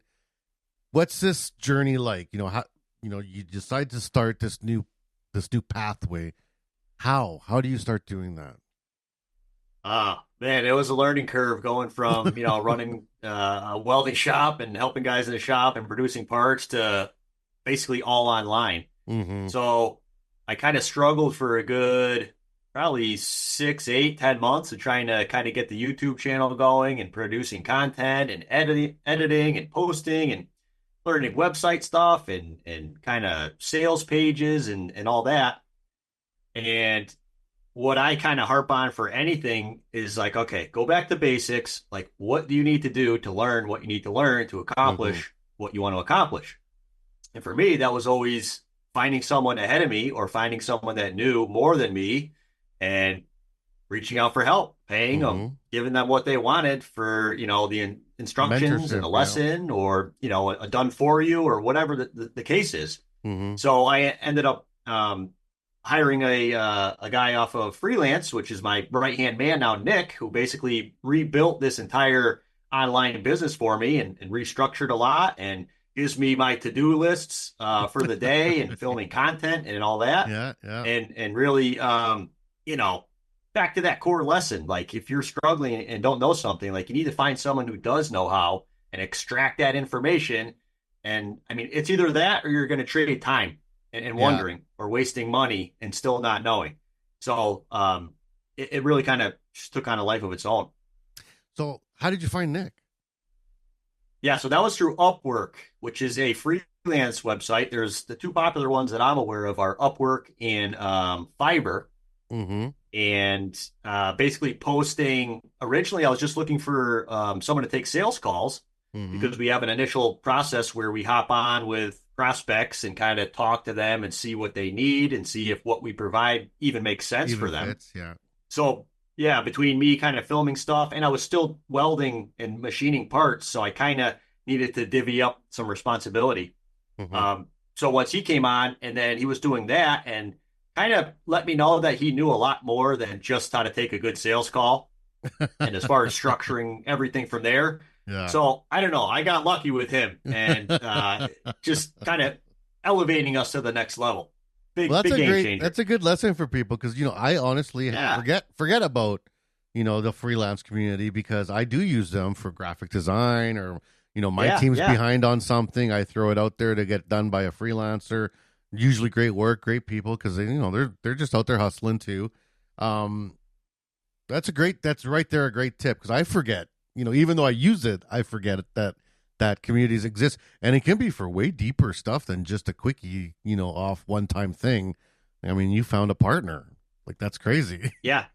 What's this journey like? How, you decide to start this new pathway. How do you start doing that? Man, it was a learning curve going from, running a welding shop and helping guys in the shop and producing parts to basically all online. Mm-hmm. So I kind of struggled for probably 6, 8, 10 months of trying to kind of get the YouTube channel going and producing content and editing and posting and learning website stuff and kind of sales pages and all that. And what I kind of harp on for anything is like, okay, go back to basics. Like, what do you need to do to learn what you need to learn to accomplish what you want to accomplish? And for me, that was always finding someone ahead of me or finding someone that knew more than me and reaching out for help, paying them, giving them what they wanted for, the instructions and a lesson or, a done for you or whatever the case is. So I ended up hiring a guy off of freelance, which is my right-hand man now, Nick, who basically rebuilt this entire online business for me and restructured a lot and gives me my to-do lists for the day and filming content and all that. Yeah. And really, back to that core lesson. Like if you're struggling and don't know something, like you need to find someone who does know how and extract that information. And I mean, it's either that or you're going to trade time and wondering or wasting money and still not knowing. So it really kind of just took on a life of its own. So how did you find Nick? Yeah, so that was through Upwork, which is a freelance website. There's the two popular ones that I'm aware of are Upwork and Fiverr. And basically posting, originally I was just looking for someone to take sales calls because we have an initial process where we hop on with prospects and kind of talk to them and see what they need and see if what we provide even makes sense for them. So yeah, between me kind of filming stuff and I was still welding and machining parts, so I kind of needed to divvy up some responsibility. So once he came on and then he was doing that and kind of let me know that he knew a lot more than just how to take a good sales call and as far as structuring everything from there. So I don't know, I got lucky with him and just kind of elevating us to the next level. Big game changer. That's a good lesson for people because I honestly forget about the freelance community because I do use them for graphic design or my team's behind on something, I throw it out there to get done by a freelancer. Usually great work, great people because they're just out there hustling too. That's right there a great tip because I forget even though I use it, I forget that communities exist, and it can be for way deeper stuff than just a quickie, off one-time thing. I mean, you found a partner. Like, that's crazy. Yeah.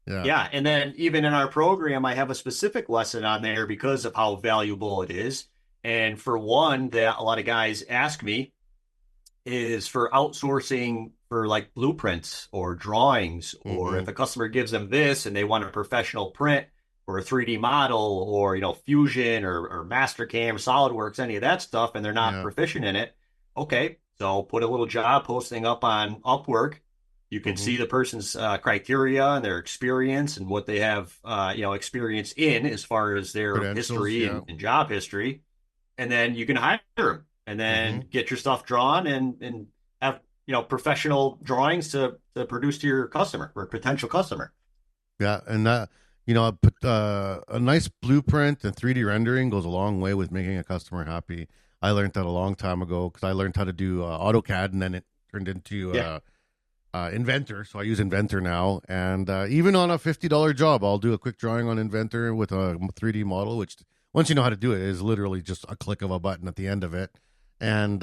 And then even in our program, I have a specific lesson on there because of how valuable it is. And for one, that a lot of guys ask me is for outsourcing for like blueprints or drawings, or if a customer gives them this and they want a professional print or a 3D model or, Fusion or Mastercam, SolidWorks, any of that stuff, and they're not proficient in it. Okay, so put a little job posting up on Upwork. You can see the person's criteria and their experience and what they have, experience in as far as their history and job history. And then you can hire them and then get your stuff drawn and have, professional drawings to produce to your customer or potential customer. Yeah, and a nice blueprint and 3D rendering goes a long way with making a customer happy. I learned that a long time ago because I learned how to do AutoCAD, and then it turned into Inventor. So I use Inventor now. And even on a $50 job, I'll do a quick drawing on Inventor with a 3D model, which once you know how to do it, is literally just a click of a button at the end of it. And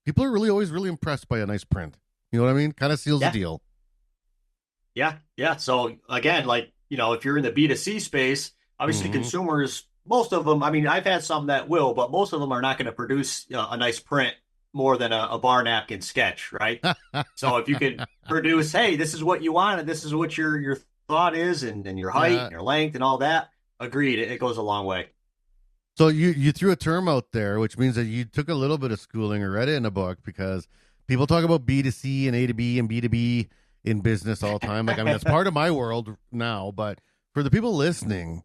people are always really impressed by a nice print. You know what I mean? Kind of seals the deal. Yeah. So again, if you're in the B2C space, obviously consumers, most of them, I mean, I've had some that will, but most of them are not going to produce a nice print more than a bar napkin sketch, right? So if you could produce, hey, this is what you want, and this is what your thought is, and your height, and your length, and all that, agreed, it goes a long way. So you threw a term out there, which means that you took a little bit of schooling or read it in a book, because people talk about B2C and A to B and B2B in business all the time. Like, I mean, that's part of my world now, but for the people listening,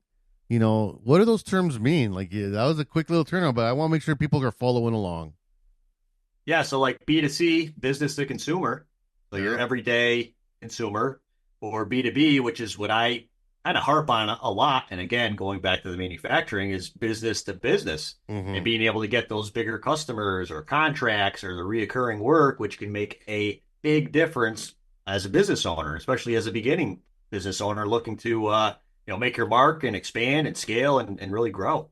what do those terms mean? Like, that was a quick little turnaround, but I want to make sure people are following along. Yeah. So like B2C, business to consumer, so your everyday consumer, or B2B, which is what I kind of harp on a lot. And again, going back to the manufacturing, is business to business and being able to get those bigger customers or contracts or the reoccurring work, which can make a big difference as a business owner, especially as a beginning business owner looking to make your mark and expand and scale and really grow.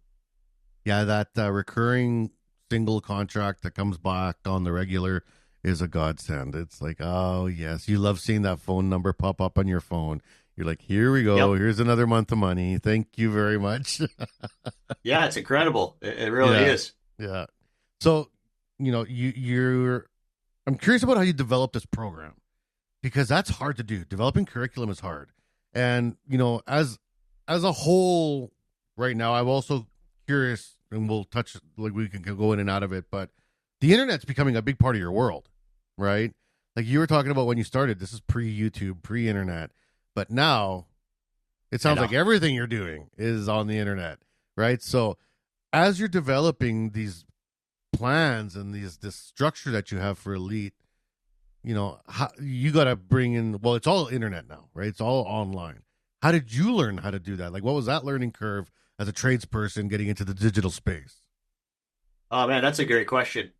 Yeah, that recurring single contract that comes back on the regular is a godsend. It's like, oh yes, you love seeing that phone number pop up on your phone. You're like, here we go. Yep. Here's another month of money. Thank you very much. Yeah, it's incredible. It really Yeah. is. Yeah. So, you're. I'm curious about how you develop this program, because that's hard to do. Developing curriculum is hard, and as a whole, right now, I'm also curious, and we'll touch, like, we can go in and out of it, but the internet's becoming a big part of your world, right? Like you were talking about when you started. This is pre-YouTube, pre-internet, but now it sounds like everything you're doing is on the internet, right? So as you're developing these plans and this structure that you have for Elite, how, you got to bring in, well, it's all internet now, right? It's all online. How did you learn how to do that? Like, what was that learning curve as a tradesperson getting into the digital space? Oh man, that's a great question.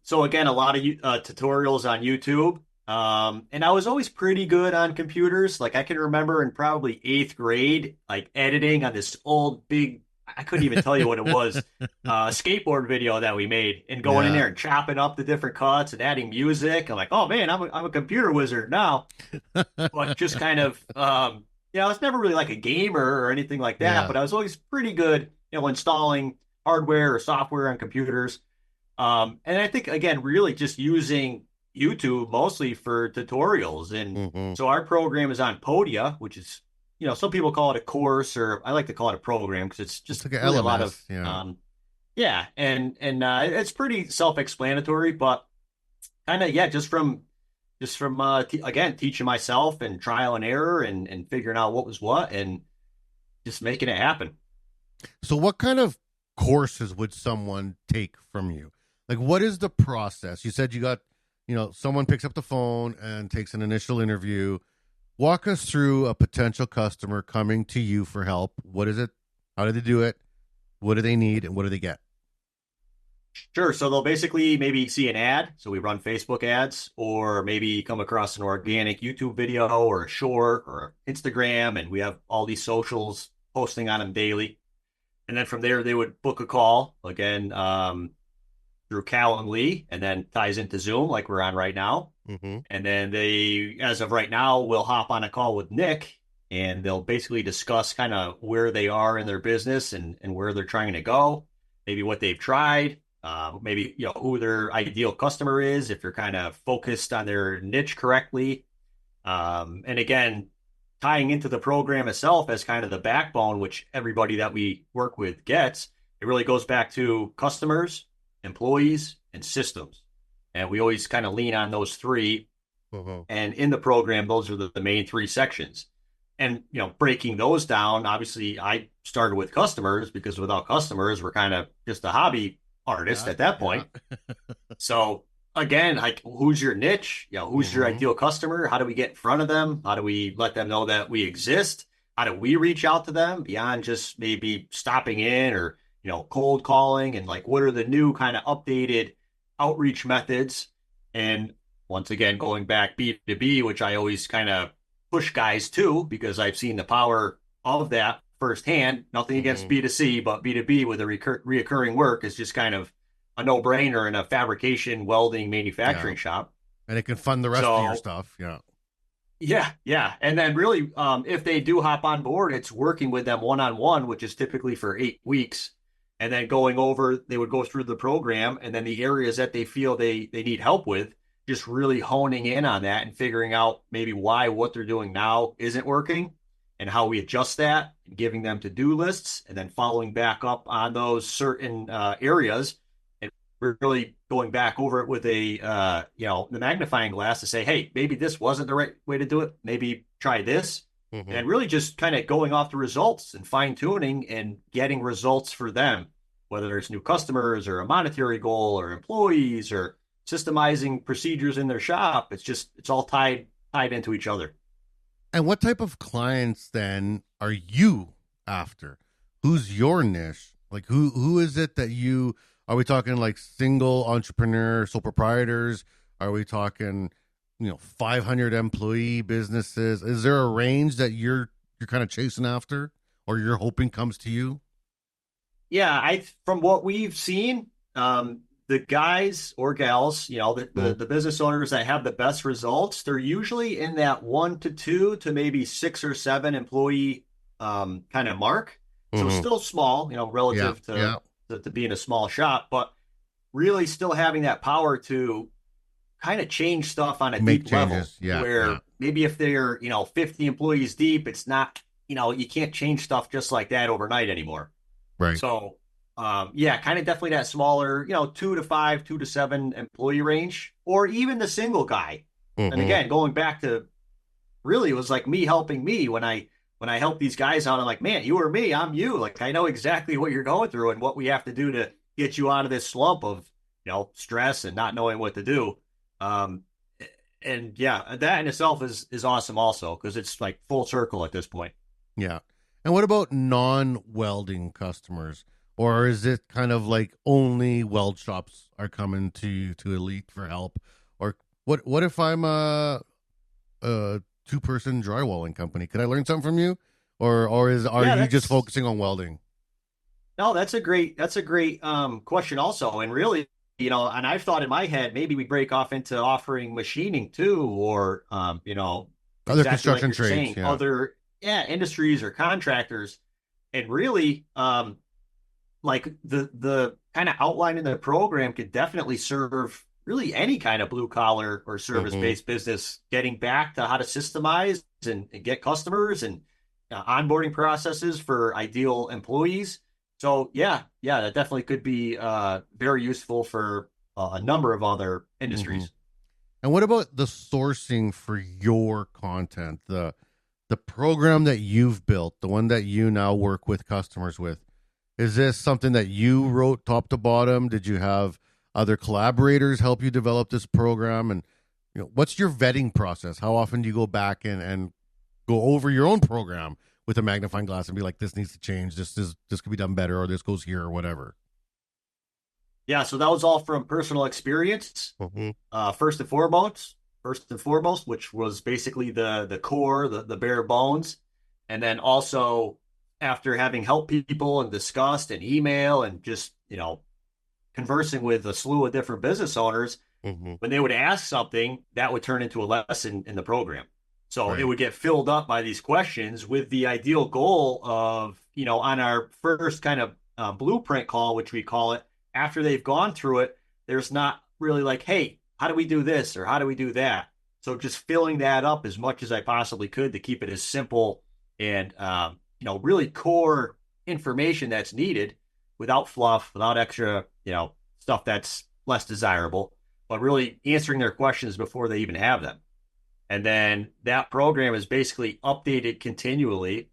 So again, a lot of tutorials on YouTube. And I was always pretty good on computers. Like I can remember in probably 8th grade, like editing on this old big, I couldn't even tell you what it was, skateboard video that we made, and going in there and chopping up the different cuts and adding music. I'm like, oh man, I'm a computer wizard now. But just kind of, I was never really like a gamer or anything like that, Yeah. but I was always pretty good, installing hardware or software on computers. And I think, again, really just using YouTube mostly for tutorials. And so our program is on Podia, which is, some people call it a course, or I like to call it a program because it's just It's like an really a lot LMS, of, yeah. And it's pretty self-explanatory, but kind of, yeah, just from again, teaching myself and trial and error and figuring out what was what and just making it happen. So what kind of courses would someone take from you? Like, what is the process? You said you got, someone picks up the phone and takes an initial interview. Walk us through a potential customer coming to you for help. What is it? How do they do it? What do they need? And what do they get? Sure. So they'll basically maybe see an ad. So we run Facebook ads, or maybe come across an organic YouTube video or a short or Instagram, and we have all these socials posting on them daily. And then from there, they would book a call again, through Calendly, and then ties into Zoom like we're on right now. Mm-hmm. And then they, as of right now, will hop on a call with Nick, and they'll basically discuss kind of where they are in their business and where they're trying to go, maybe what they've tried, maybe who their ideal customer is, if they're kind of focused on their niche correctly. And again, tying into the program itself as kind of the backbone, which everybody that we work with gets, it really goes back to customers, employees, and systems. And we always kind of lean on those three. And in the program, those are the main three sections. And, breaking those down, obviously I started with customers, because without customers, we're kind of just a hobby artist at that point. So again, like, who's your niche? Who's your ideal customer? How do we get in front of them? How do we let them know that we exist? How do we reach out to them beyond just maybe stopping in or, cold calling? And like, what are the new kind of updated outreach methods? And once again, going back B2B, which I always kind of push guys to, because I've seen the power of that firsthand. Nothing against B2C, but B2B with a reoccurring work is just kind of a no-brainer in a fabrication, welding, manufacturing shop. And it can fund the rest of your stuff. Yeah. And then really, if they do hop on board, it's working with them one-on-one, which is typically for 8 weeks. And then they would go through the program, and then the areas that they feel they need help with, just really honing in on that and figuring out maybe why what they're doing now isn't working, and how we adjust that, giving them to-do lists, and then following back up on those certain areas. And we're really going back over it with the magnifying glass to say, hey, maybe this wasn't the right way to do it. Maybe try this. And really just kind of going off the results and fine tuning and getting results for them, whether it's new customers or a monetary goal or employees or systemizing procedures in their shop. It's all tied into each other. And what type of clients then are you after? Who's your niche? Like, who is it that are we talking like single entrepreneur, sole proprietors? Are we talking, 500 employee businesses? Is there a range that you're kind of chasing after, or you're hoping comes to you? Yeah, from what we've seen, the guys or gals, the business owners that have the best results, they're usually in that 1 to 2 to maybe 6 or 7 employee kind of mark. So still small, relative to being a small shop, but really still having that power to kind of change stuff on a deep level. Where maybe if they're 50 employees deep, it's not, you can't change stuff just like that overnight anymore. Right. So, kind of definitely that smaller, 2 to 5, 2 to 7 employee range, or even the single guy. And again, going back to really, it was like me helping me when I help these guys out. I'm like, man, you or me, I'm you. Like, I know exactly what you're going through and what we have to do to get you out of this slump of, stress and not knowing what to do. And yeah, that in itself is awesome also, because it's like full circle at this point. Yeah. And what about non-welding customers? Or is it kind of like only weld shops are coming to Elite for help? Or what if I'm a 2-person drywalling company? Could I learn something from you? Or are you just focusing on welding? No, that's a great question also. And really, and I've thought in my head, maybe we break off into offering machining too, or other exactly construction like trades, saying, other industries or contractors. And really, like the kind of outline in the program could definitely serve really any kind of blue collar or service based business, getting back to how to systemize and get customers and onboarding processes for ideal employees. So that definitely could be very useful for a number of other industries. And what about the sourcing for your content, the program that you've built, the one that you now work with customers with? Is this something that you wrote top to bottom? Did you have other collaborators help you develop this program? And what's your vetting process? How often do you go back and go over your own program with a magnifying glass and be like, this needs to change, this could be done better, or this goes here, or whatever? Yeah, so that was all from personal experience. First and foremost, which was basically the core, the bare bones. And then also after having helped people and discussed and email and just, conversing with a slew of different business owners, when they would ask something, that would turn into a lesson in the program. So It would get filled up by these questions with the ideal goal of, on our first kind of blueprint call, which we call it, after they've gone through it, there's not really like, hey, how do we do this or how do we do that? So just filling that up as much as I possibly could to keep it as simple and, really core information that's needed without fluff, without extra, stuff that's less desirable, but really answering their questions before they even have them. And then that program is basically updated continually,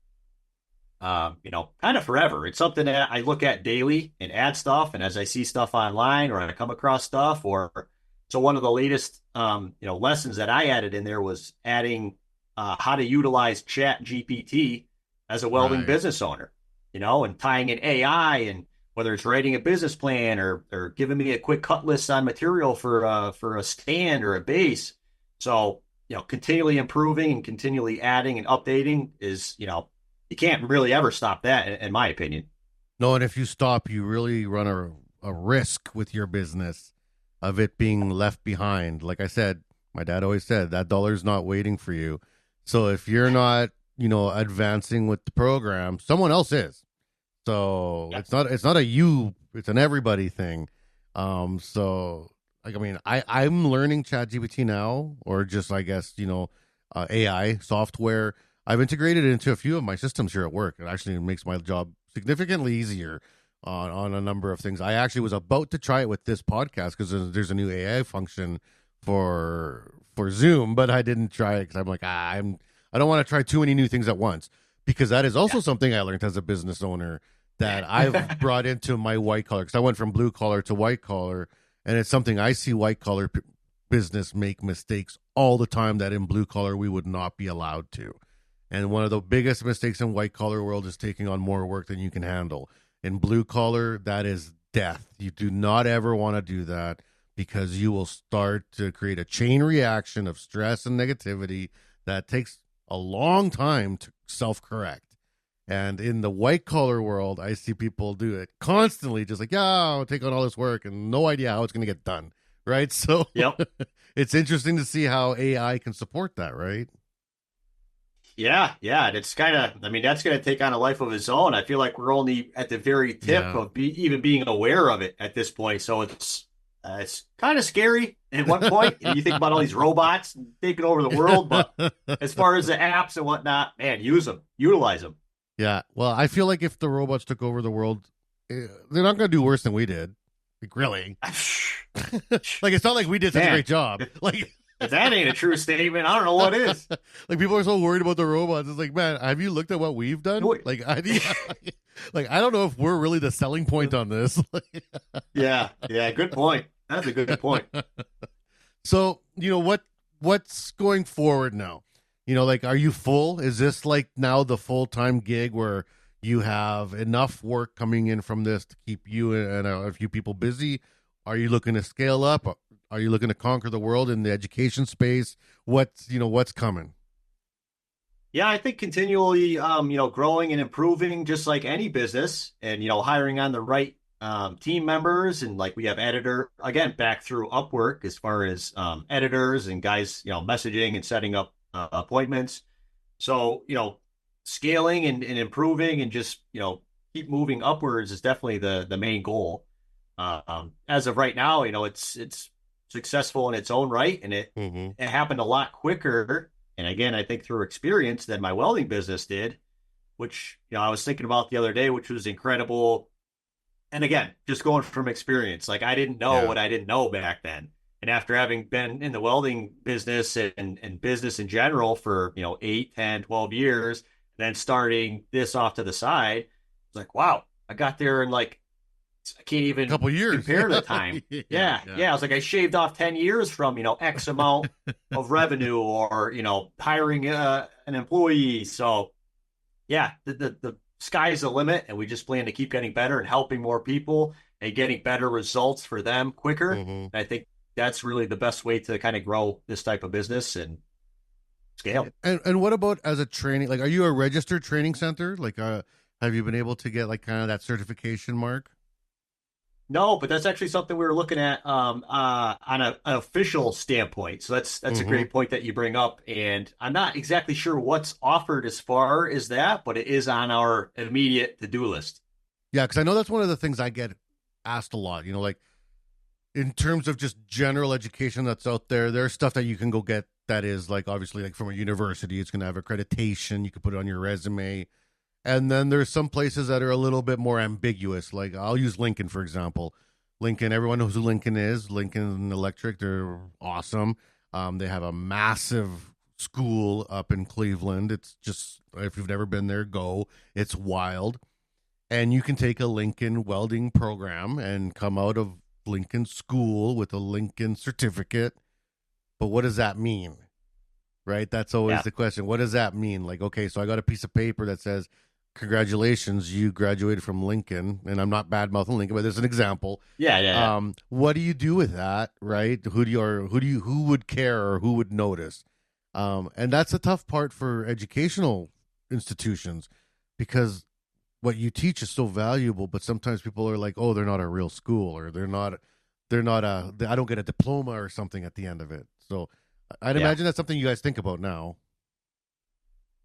kind of forever. It's something that I look at daily and add stuff. And as I see stuff online or I come across stuff, so one of the latest, lessons that I added in there was adding how to utilize Chat GPT as a welding business owner, and tying in AI, and whether it's writing a business plan or giving me a quick cut list on material for a stand or a base. So, continually improving and continually adding and updating is, you can't really ever stop that, in my opinion. No, and if you stop, you really run a risk with your business of it being left behind. Like I said, my dad always said, that dollar's not waiting for you. So if you're not, advancing with the program, someone else is. So it's not a you, it's an everybody thing. So like, I mean, I'm learning ChatGPT now, or just, I guess, AI software. I've integrated it into a few of my systems here at work. It actually makes my job significantly easier on a number of things. I actually was about to try it with this podcast because there's a new AI function for Zoom, but I didn't try it because I'm like, I don't want to try too many new things at once, because that is also something I learned as a business owner that I've brought into my white collar, because I went from blue collar to white collar, and it's something I see white collar business make mistakes all the time that in blue collar we would not be allowed to. And one of the biggest mistakes in white collar world is taking on more work than you can handle. In blue collar, that is death. You do not ever want to do that, because you will start to create a chain reaction of stress and negativity that takes a long time to self-correct. And in the white collar world, I see people do it constantly, just like, yeah, I'll take on all this work and no idea how it's going to get done. Right. So Yep. it's interesting to see how AI can support that. Right. Yeah. And it's kind of, I mean, that's going to take on a life of its own. I feel like we're only at the very tip Yeah. of even being aware of it at this point. So it's kind of scary at one point. And you think about all these robots taking over the world. But as far as the apps and whatnot, man, use them, utilize them. Yeah. Well, I feel like if the robots took over the world, they're not going to do worse than we did. Like, really? Like, it's not like we did such a great job. Like, if that ain't a true statement, I don't know what is. Like, people are so worried about the robots. It's like, man, have you looked at what we've done? Like, I don't know if we're really the selling point on this. Yeah. Good point. That's a good point. So, what's going forward now? Like, are you full? Is this like now the full-time gig where you have enough work coming in from this to keep you and a few people busy? Are you looking to scale up? Are you looking to conquer the world in the education space? What's coming? Yeah, I think continually, growing and improving, just like any business, and hiring on the right team members, and like we have editor again back through Upwork as far as editors and guys, messaging and setting up appointments. So scaling and improving and just keep moving upwards is definitely the main goal. As of right now, it's successful in its own right, and it happened a lot quicker. And again, I think through experience than my welding business did, which I was thinking about the other day, which was incredible. And again, just going from experience, like I didn't know what I didn't know back then. And after having been in the welding business and business in general for 8, 10, 12 years, then starting this off to the side, it's like, wow, I got there in like I can't even couple years compare the time. Yeah. I was like, I shaved off 10 years from, X amount of revenue or, hiring an employee. So yeah, the sky's the limit, and we just plan to keep getting better and helping more people and getting better results for them quicker. And I think that's really the best way to kind of grow this type of business and scale. And what about as a training? Like, are you a registered training center? Like, have you been able to get like kind of that certification mark? No, but that's actually something we were looking at on an official standpoint. So that's a great point that you bring up. And I'm not exactly sure what's offered as far as that, but it is on our immediate to-do list. Yeah, because I know that's one of the things I get asked a lot. Like in terms of just general education that's out there, there's stuff that you can go get that is like obviously like from a university. It's going to have accreditation. You can put it on your resume. And then there's some places that are a little bit more ambiguous. Like I'll use Lincoln, for example. Lincoln, everyone knows who Lincoln is. Lincoln Electric, they're awesome. They have a massive school up in Cleveland. It's just, if you've never been there, go. It's wild. And you can take a Lincoln welding program and come out of Lincoln school with a Lincoln certificate. But what does that mean? Right? That's always the question. What does that mean? Like, okay, so I got a piece of paper that says, congratulations, you graduated from Lincoln, and I'm not bad mouthing Lincoln, but there's an example. Yeah. What do you do with that, right? Who would care or who would notice? And that's a tough part for educational institutions, because what you teach is so valuable, but sometimes people are like, oh, they're not a real school, or I don't get a diploma or something at the end of it. So I'd imagine that's something you guys think about now.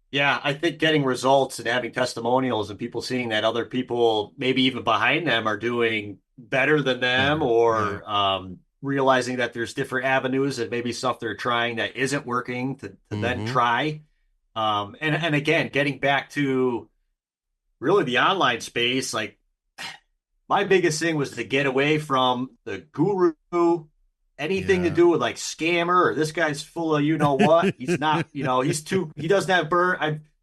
Yeah, I think getting results and having testimonials and people seeing that other people, maybe even behind them, are doing better than them, or realizing that there's different avenues and maybe stuff they're trying that isn't working to then try. And again, getting back to really the online space, like my biggest thing was to get away from the guru, anything to do with like scammer or this guy's full of what. He's not, he doesn't have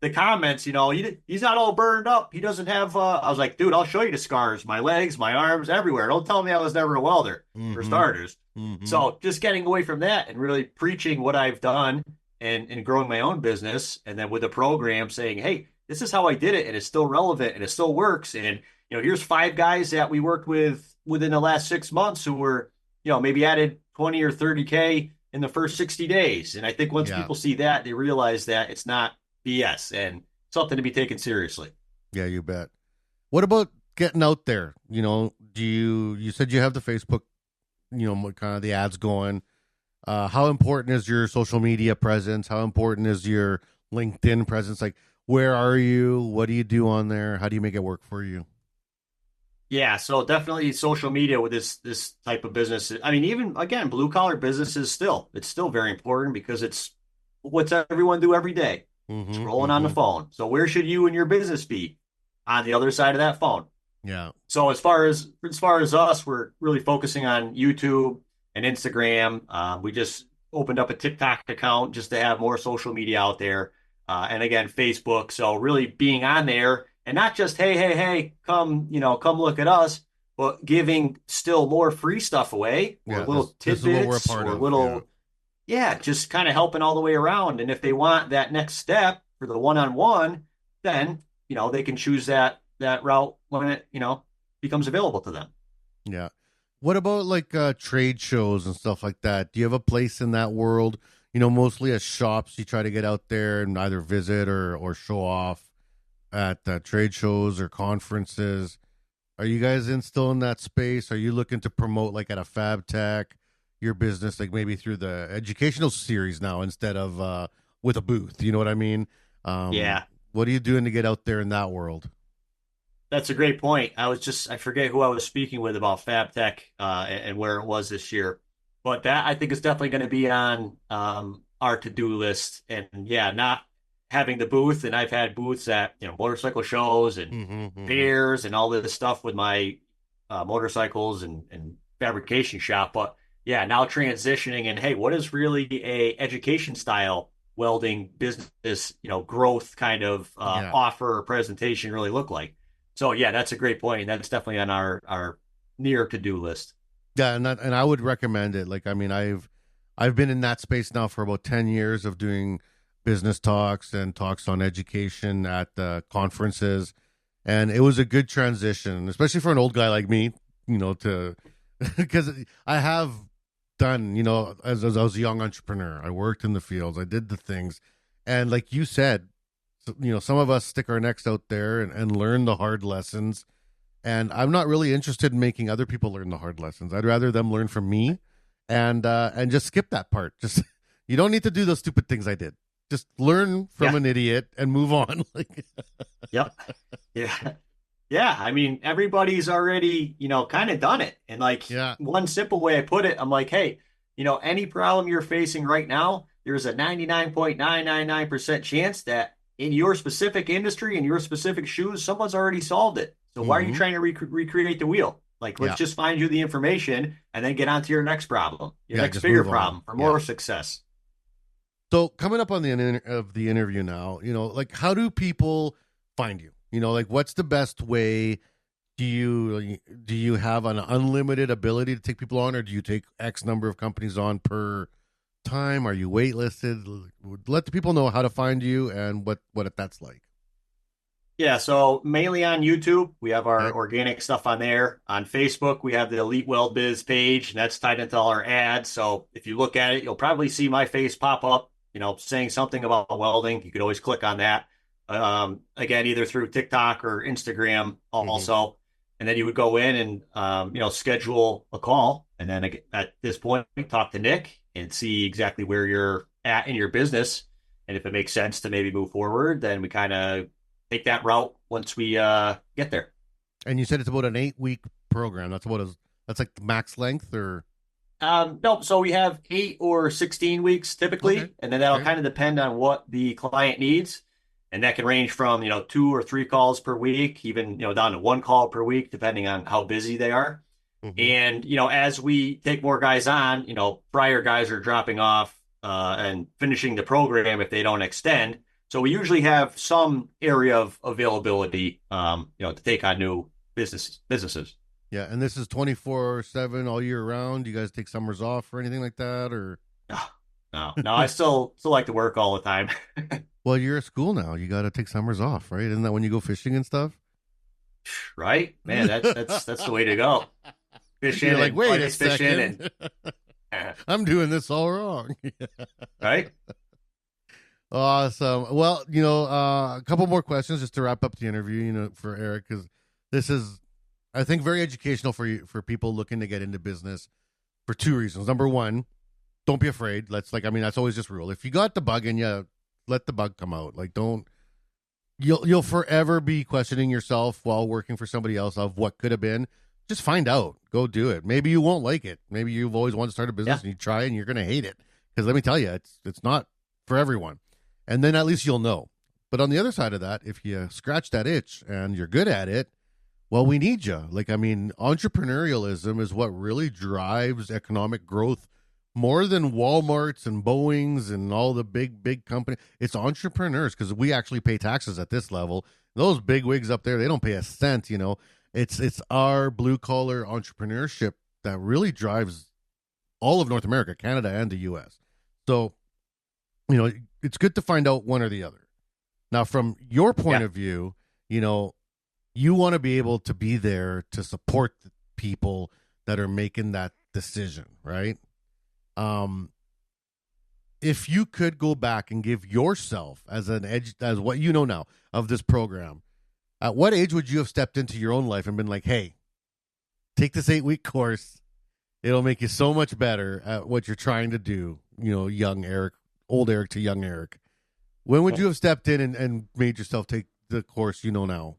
the comments, he's not all burned up. He doesn't have I was like, dude, I'll show you the scars, my legs, my arms, everywhere. Don't tell me I was never a welder, for starters. So just getting away from that and really preaching what I've done and growing my own business, and then with a program saying, hey, this is how I did it, and it's still relevant and it still works. And here's 5 guys that we worked with within the last 6 months who were maybe added 20 or 30K in the first 60 days. And I think once Yeah. people see that, they realize that it's not BS and something to be taken seriously. Yeah, you bet. What about getting out there? You said you have the Facebook, kind of the ads going. How important is your social media presence? How important is your LinkedIn presence? Like, where are you? What do you do on there? How do you make it work for you? Yeah, so definitely social media with this type of business. I mean, even again, blue collar businesses it's still very important because it's what's everyone do every day, scrolling on the phone. So where should you and your business be? On the other side of that phone. Yeah. So as far as us, we're really focusing on YouTube and Instagram. We just opened up a TikTok account just to have more social media out there, and again Facebook. So really being on there and not just hey, come look at us, but giving still more free stuff away or little this is what we're a tidbits part or of. little just kind of helping all the way around. And if they want that next step for the one-on-one, then they can choose that route when it becomes available to them. Yeah. What about like trade shows and stuff like that? Do you have a place in that world? Mostly as shops, you try to get out there and either visit or show off at trade shows or conferences. Are you guys still in that space? Are you looking to promote like at a Fab Tech your business, like maybe through the educational series now instead of with a booth? You know what I mean? Yeah. What are you doing to get out there in that world? That's a great point. I forget who I was speaking with about Fab Tech and where it was this year. But that I think is definitely going to be on our to-do list. And yeah, not having the booth. And I've had booths at, motorcycle shows and fairs and all this stuff with my motorcycles and fabrication shop. But yeah, now transitioning and hey, what is really a education style welding business, growth kind of offer or presentation really look like? So yeah, that's a great point. And that's definitely on our near to-do list. Yeah, and I would recommend it. Like, I mean, I've been in that space now for about 10 years of doing business talks and talks on education at conferences, and it was a good transition, especially for an old guy like me, to because I have done, as I was a young entrepreneur, I worked in the fields, I did the things, and like you said, some of us stick our necks out there and learn the hard lessons. And I'm not really interested in making other people learn the hard lessons. I'd rather them learn from me and just skip that part. Just you don't need to do those stupid things I did. Just learn from an idiot and move on. Yep. Yeah. Yeah. I mean, everybody's already, kind of done it. And one simple way I put it, I'm like, hey, any problem you're facing right now, there's a 99.999% chance that in your specific industry, in your specific shoes, someone's already solved it. So why are you trying to recreate the wheel? Like, let's just find you the information and then get on to your next problem, your next bigger problem for more success. So coming up on the end of the interview now, like how do people find you? Like what's the best way? Do you have an unlimited ability to take people on, or do you take X number of companies on per time? Are you waitlisted? Let the people know how to find you and what that's like. Yeah, so mainly on YouTube, we have our organic stuff on there. On Facebook, we have the Elite Weld Biz page, and that's tied into all our ads. So if you look at it, you'll probably see my face pop up, saying something about welding. You could always click on that. Again, either through TikTok or Instagram also. And then you would go in and, schedule a call. And then at this point, talk to Nick and see exactly where you're at in your business. And if it makes sense to maybe move forward, then we kind of take that route once we get there. And you said it's about an 8-week program. That's like the max length, or? No, so we have 8 or 16 weeks typically, and then that'll kind of depend on what the client needs. And that can range from, 2 or 3 calls per week, even, down to 1 call per week, depending on how busy they are. And, as we take more guys on, prior guys are dropping off and finishing the program if they don't extend. So we usually have some area of availability, to take on new businesses. Yeah, and this is 24/7 all year round. Do you guys take summers off or anything like that, or? No, I still like to work all the time. Well, you're at school now. You got to take summers off, right? Isn't that when you go fishing and stuff? Right, man. That's the way to go. fishing. You're like, and wait a ice fishing second. and I'm doing this all wrong. right. Awesome. Well, a couple more questions just to wrap up the interview, for Eric, because this is, I think, very educational for people looking to get into business for two reasons. Number one, don't be afraid. That's always just rule. If you got the bug in you, let the bug come out. You'll forever be questioning yourself while working for somebody else of what could have been. Just find out. Go do it. Maybe you won't like it. Maybe you've always wanted to start a business and you try and you're going to hate it. Because let me tell you, it's not for everyone. And then at least you'll know. But on the other side of that, if you scratch that itch and you're good at it, well, we need you. Entrepreneurialism is what really drives economic growth more than Walmarts and Boeings and all the big companies. It's entrepreneurs, because we actually pay taxes at this level. Those big wigs up there, they don't pay a cent, It's our blue-collar entrepreneurship that really drives all of North America, Canada, and the U.S. So, it's good to find out one or the other. Now, from your point of view, you want to be able to be there to support the people that are making that decision, right? If you could go back and give yourself as what you know now of this program, at what age would you have stepped into your own life and been like, hey, take this 8-week course. It'll make you so much better at what you're trying to do, young Eric, old Eric to young Eric. When would you have stepped in and made yourself take the course now?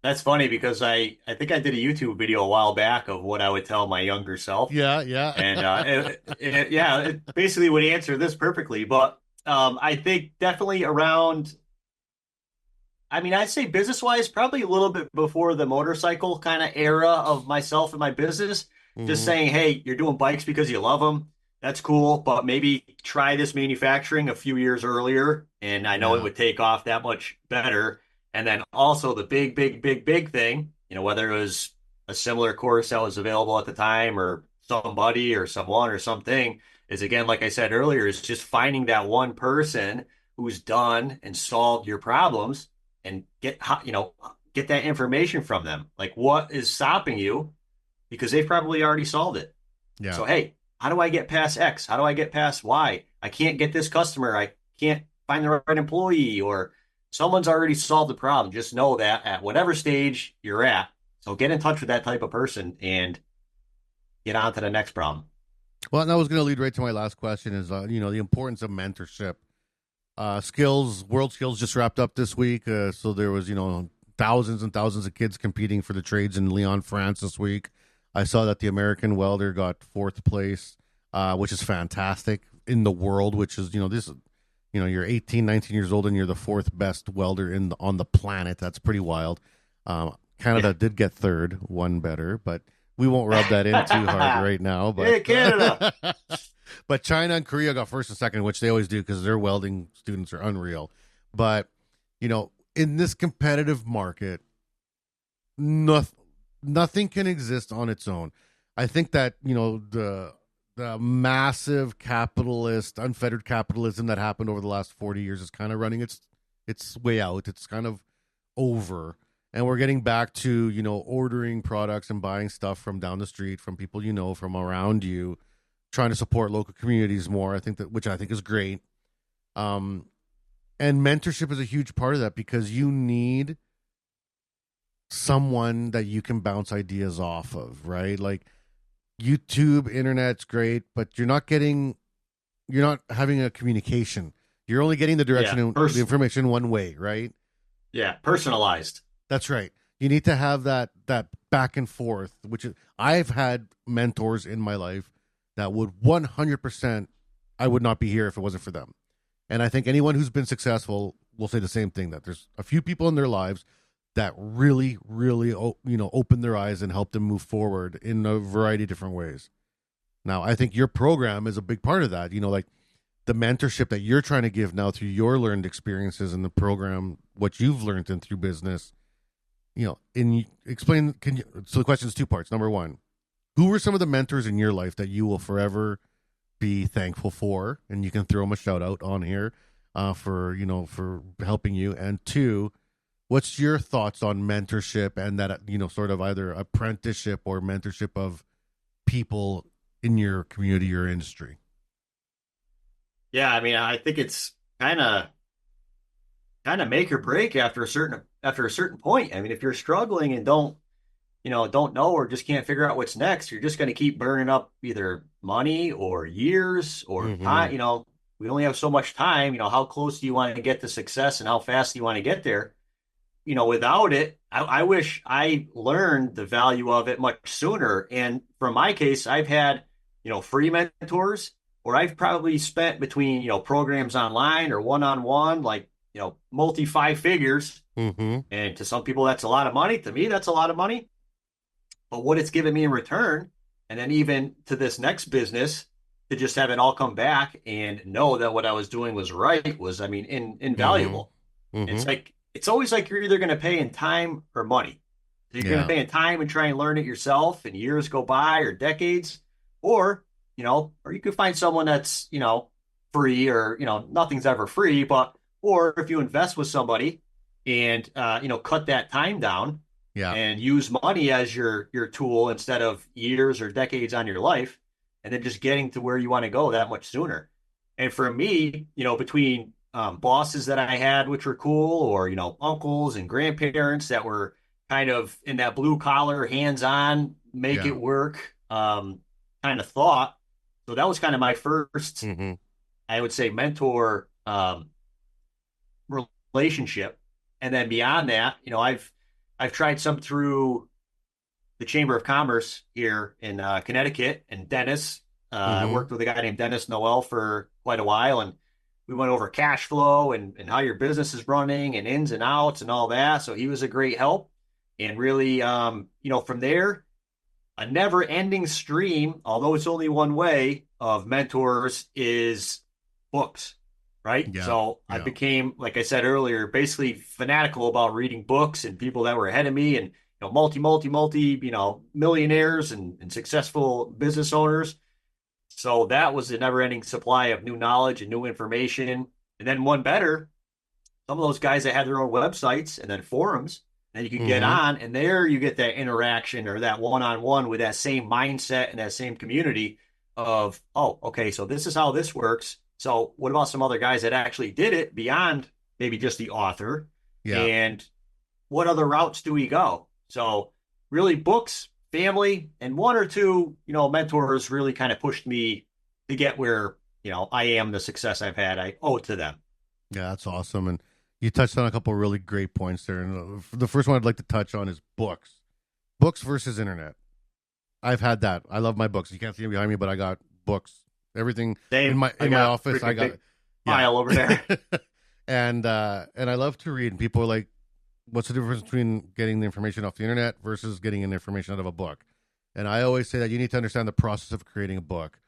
That's funny because I think I did a YouTube video a while back of what I would tell my younger self. Yeah. And it basically would answer this perfectly. But I think definitely around, I'd say business-wise, probably a little bit before the motorcycle kind of era of myself and my business. Just saying, hey, you're doing bikes because you love them. That's cool, but maybe try this manufacturing a few years earlier, and I know it would take off that much better. And then also the big thing, whether it was a similar course that was available at the time or somebody or someone or something, is again, like I said earlier, is just finding that one person who's done and solved your problems and get that information from them. Like, what is stopping you? Because they've probably already solved it. Yeah. So, hey, how do I get past X? How do I get past Y? I can't get this customer. I can't find the right employee, or someone's already solved the problem. Just know that at whatever stage you're at. So get in touch with that type of person and get on to the next problem. Well, and that was going to lead right to my last question is, the importance of mentorship. World Skills just wrapped up this week. So there was, thousands and thousands of kids competing for the trades in Lyon, France this week. I saw that the American welder got 4th place, which is fantastic in the world, which is, you're 18, 19 years old and you're the 4th best welder on the planet. That's pretty wild. Canada did get 3rd, one better, but we won't rub that in too hard right now. But hey, Canada. But China and Korea got 1st and 2nd, which they always do because their welding students are unreal. But, in this competitive market, nothing can exist on its own. I think that, the massive capitalist, unfettered capitalism that happened over the last 40 years is kind of running its way out. It's kind of over. And we're getting back to, ordering products and buying stuff from down the street, from people from around you, trying to support local communities more. Which I think is great. And mentorship is a huge part of that because you need someone that you can bounce ideas off of, right? Like YouTube, internet's great, but you're not having a communication. You're only getting the direction and the information one way, right? Yeah, personalized. That's right. You need to have that back and forth, which is, I've had mentors in my life that would 100%, I would not be here if it wasn't for them. And I think anyone who's been successful will say the same thing, that there's a few people in their lives that really, really, open their eyes and help them move forward in a variety of different ways. Now, I think your program is a big part of that. Like the mentorship that you're trying to give now through your learned experiences in the program, what you've learned and through business, so the question is 2 parts. Number one, who were some of the mentors in your life that you will forever be thankful for? And you can throw them a shout out on here for helping you. And 2, What's your thoughts on mentorship and that, sort of either apprenticeship or mentorship of people in your community or industry? Yeah, I mean, I think it's kind of make or break after a certain point. I mean, if you're struggling and don't know or just can't figure out what's next, you're just going to keep burning up either money or years or Mm-hmm. time. We only have so much time. How close do you want to get to success and how fast do you want to get there? Without it, I wish I learned the value of it much sooner. And from my case, I've had, free mentors, or I've probably spent between, programs online or one-on-one, like, multi five figures. Mm-hmm. And to some people, that's a lot of money. To me, that's a lot of money. But what it's given me in return, and then even to this next business, to just have it all come back and know that what I was doing was right was, I mean, Mm-hmm. invaluable. Mm-hmm. It's always like you're either going to pay in time or money. So you're going to Yeah. pay in time and try and learn it yourself, and years go by or decades, or or you could find someone that's free, or nothing's ever free, but or if you invest with somebody and cut that time down Yeah. and use money as your tool instead of years or decades on your life, and then just getting to where you want to go that much sooner. And for me, between bosses that I had, which were cool, or uncles and grandparents that were kind of in that blue collar, hands on, make Yeah. it work kind of thought. So that was kind of my first, Mm-hmm. I would say, mentor relationship. And then beyond that, I've tried some through the Chamber of Commerce here in Connecticut, and Dennis. I Mm-hmm. worked with a guy named Dennis Noel for quite a while, and we went over cash flow and how your business is running and ins and outs and all that. So he was a great help. And really, from there, a never ending stream, although it's only one way, of mentors is books, right? Yeah. So I Yeah. became, like I said earlier, basically fanatical about reading books and people that were ahead of me, and multi, millionaires and successful business owners. So that was a never ending supply of new knowledge and new information. And then one better, some of those guys that had their own websites and then forums that you could get Mm-hmm. on, and there you get that interaction or that one-on-one with that same mindset and that same community of, oh, okay, so this is how this works. So what about some other guys that actually did it beyond maybe just the author? Yeah. And what other routes do we go? So really books, family, and one or two, mentors really kind of pushed me to get where, I am, the success I've had. I owe it to them. Yeah, that's awesome. And you touched on a couple of really great points there. And the first one I'd like to touch on is books. Books versus internet. I've had that. I love my books. You can't see them behind me, but I got books. Everything in Dave, my I in my got office. I freaking got big pile over there. and I love to read. And people are like, "What's the difference between getting the information off the internet versus getting the information out of a book?" And I always say that you need to understand the process of creating a book.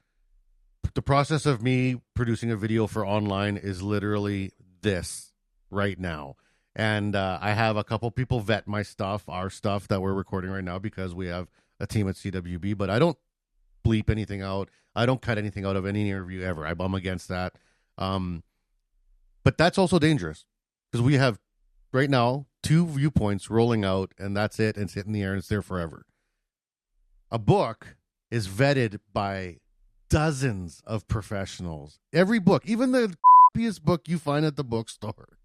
The process of me producing a video for online is literally this right now. And I have a couple people vet my stuff, our stuff that we're recording right now, because we have a team at CWB, but I don't bleep anything out. I don't cut anything out of any interview ever. I'm against that. But that's also dangerous because we have right now 2 viewpoints rolling out, and that's it. And it's hitting the air and it's there forever. A book is vetted by dozens of professionals. Every book, even the crappiest book you find at the bookstore,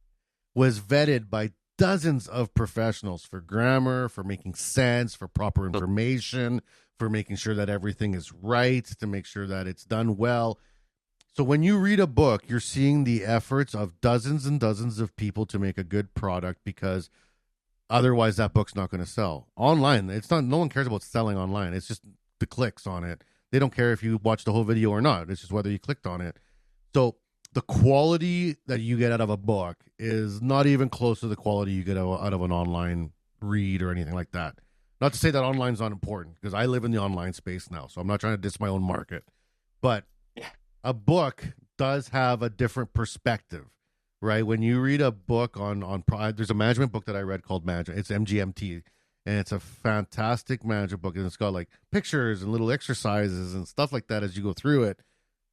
was vetted by dozens of professionals for grammar, for making sense, for proper information, for making sure that everything is right, to make sure that it's done well. So when you read a book, you're seeing the efforts of dozens and dozens of people to make a good product, because otherwise that book's not going to sell. Online, it's not, no one cares about selling online. It's just the clicks on it. They don't care if you watch the whole video or not. It's just whether you clicked on it. So the quality that you get out of a book is not even close to the quality you get out of an online read or anything like that. Not to say that online's not important, because I live in the online space now, so I'm not trying to diss my own market. But a book does have a different perspective, right? When you read a book on there's a management book that I read called Management. It's MGMT, and it's a fantastic management book, and it's got like pictures and little exercises and stuff like that as you go through it.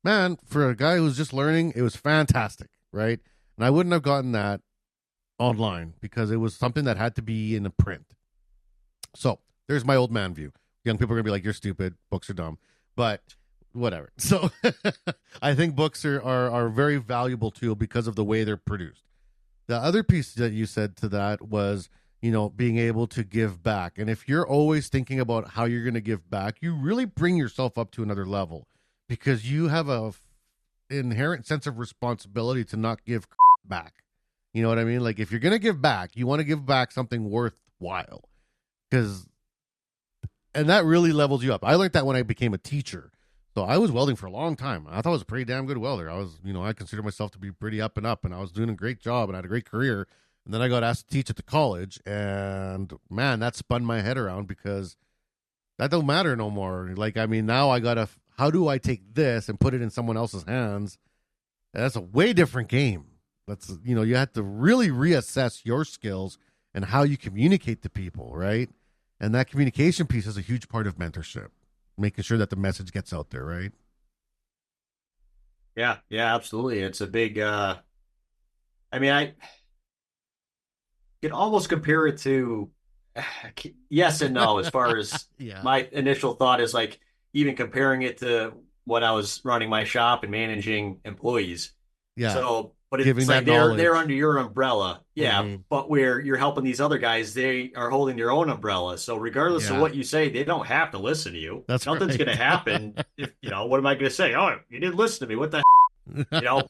Man, for a guy who's just learning, it was fantastic, right? And I wouldn't have gotten that online because it was something that had to be in a print. So there's my old man view. Young people are going to be like, you're stupid. Books are dumb. But whatever. So I think books are a very valuable tool because of the way they're produced. The other piece that you said to that was, being able to give back. And if you're always thinking about how you're going to give back, you really bring yourself up to another level because you have a inherent sense of responsibility to not give back. You know what I mean? Like if you're going to give back, you want to give back something worthwhile and that really levels you up. I learned that when I became a teacher. So I was welding for a long time. I thought I was a pretty damn good welder. I was, I consider myself to be pretty up, and I was doing a great job and I had a great career. And then I got asked to teach at the college, and man, that spun my head around because that don't matter no more. Like, now I gotta, how do I take this and put it in someone else's hands? And that's a way different game. That's, you have to really reassess your skills and how you communicate to people, right? And that communication piece is a huge part of mentorship, making sure that the message gets out there, right? Yeah, absolutely. It's a big, I could almost compare it to yes and no, as far as my initial thought is like even comparing it to when I was running my shop and managing employees. Yeah. So, but it's like they're under your umbrella. Yeah. Mm-hmm. But where you're helping these other guys, they are holding their own umbrella. So regardless of what you say, they don't have to listen to you. Nothing's going to happen. If, what am I going to say? Oh, you didn't listen to me. What the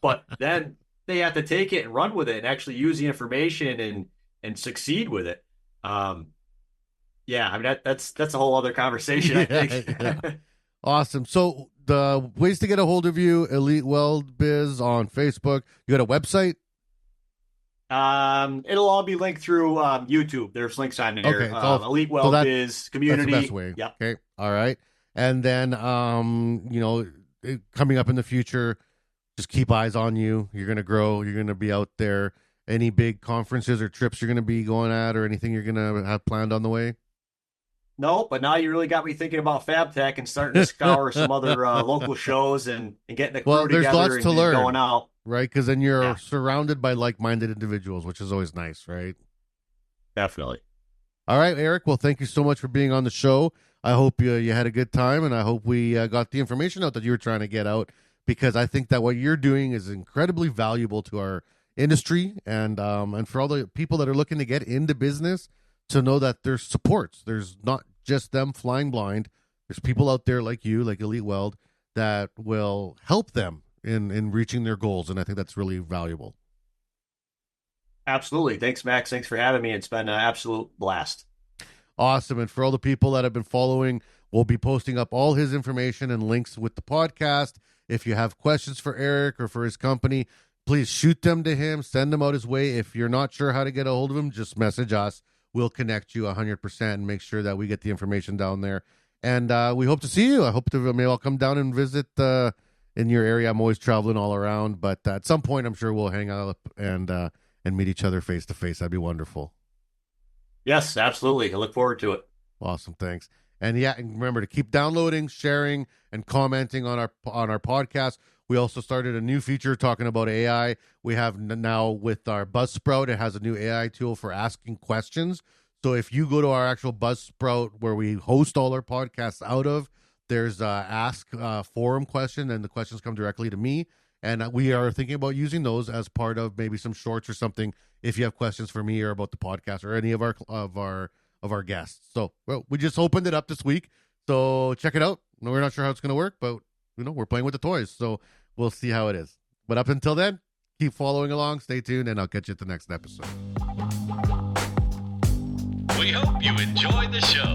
but then they have to take it and run with it and actually use the information and succeed with it. That's a whole other conversation, I think. Awesome. So the ways to get a hold of you, Elite Weld Biz on Facebook. You got a website? It'll all be linked through YouTube. There's links on there. Okay, Elite Weld Biz community. That's the best way. Yeah. Okay. All right. And then coming up in the future, just keep eyes on you. You're gonna grow. You're gonna be out there. Any big conferences or trips you're gonna be going at, or anything you're gonna have planned on the way? No, but now you really got me thinking about FabTech and starting to scour some other local shows and getting a crew together. There's lots and to learn, going out. Right? Because then you're surrounded by like-minded individuals, which is always nice, right? Definitely. All right, Eric. Well, thank you so much for being on the show. I hope you had a good time, and I hope we got the information out that you were trying to get out, because I think that what you're doing is incredibly valuable to our industry and for all the people that are looking to get into business, to know that there's supports. There's not just them flying blind. There's people out there like you, like Elite Weld, that will help them in reaching their goals. And I think that's really valuable. Absolutely. Thanks, Max. Thanks for having me. It's been an absolute blast. Awesome. And for all the people that have been following, we'll be posting up all his information and links with the podcast. If you have questions for Eric or for his company, please shoot them to him, send them out his way. If you're not sure how to get a hold of him, just message us. We'll connect you 100% and make sure that we get the information down there. And we hope to see you. I hope to maybe I'll come down and visit in your area. I'm always traveling all around, but at some point I'm sure we'll hang out and meet each other face to face. That'd be wonderful. Yes, absolutely. I look forward to it. Awesome. Thanks. And and remember to keep downloading, sharing, and commenting on our podcast. We also started a new feature talking about AI. We have now with our Buzzsprout, it has a new AI tool for asking questions. So if you go to our actual Buzzsprout where we host all our podcasts out of, there's ask forum question, and the questions come directly to me. And we are thinking about using those as part of maybe some shorts or something. If you have questions for me or about the podcast or any of our guests. So we just opened it up this week. So check it out. We're not sure how it's going to work, but we're playing with the toys. So we'll see how it is. But up until then, keep following along, stay tuned, and I'll catch you at the next episode. We hope you enjoyed the show.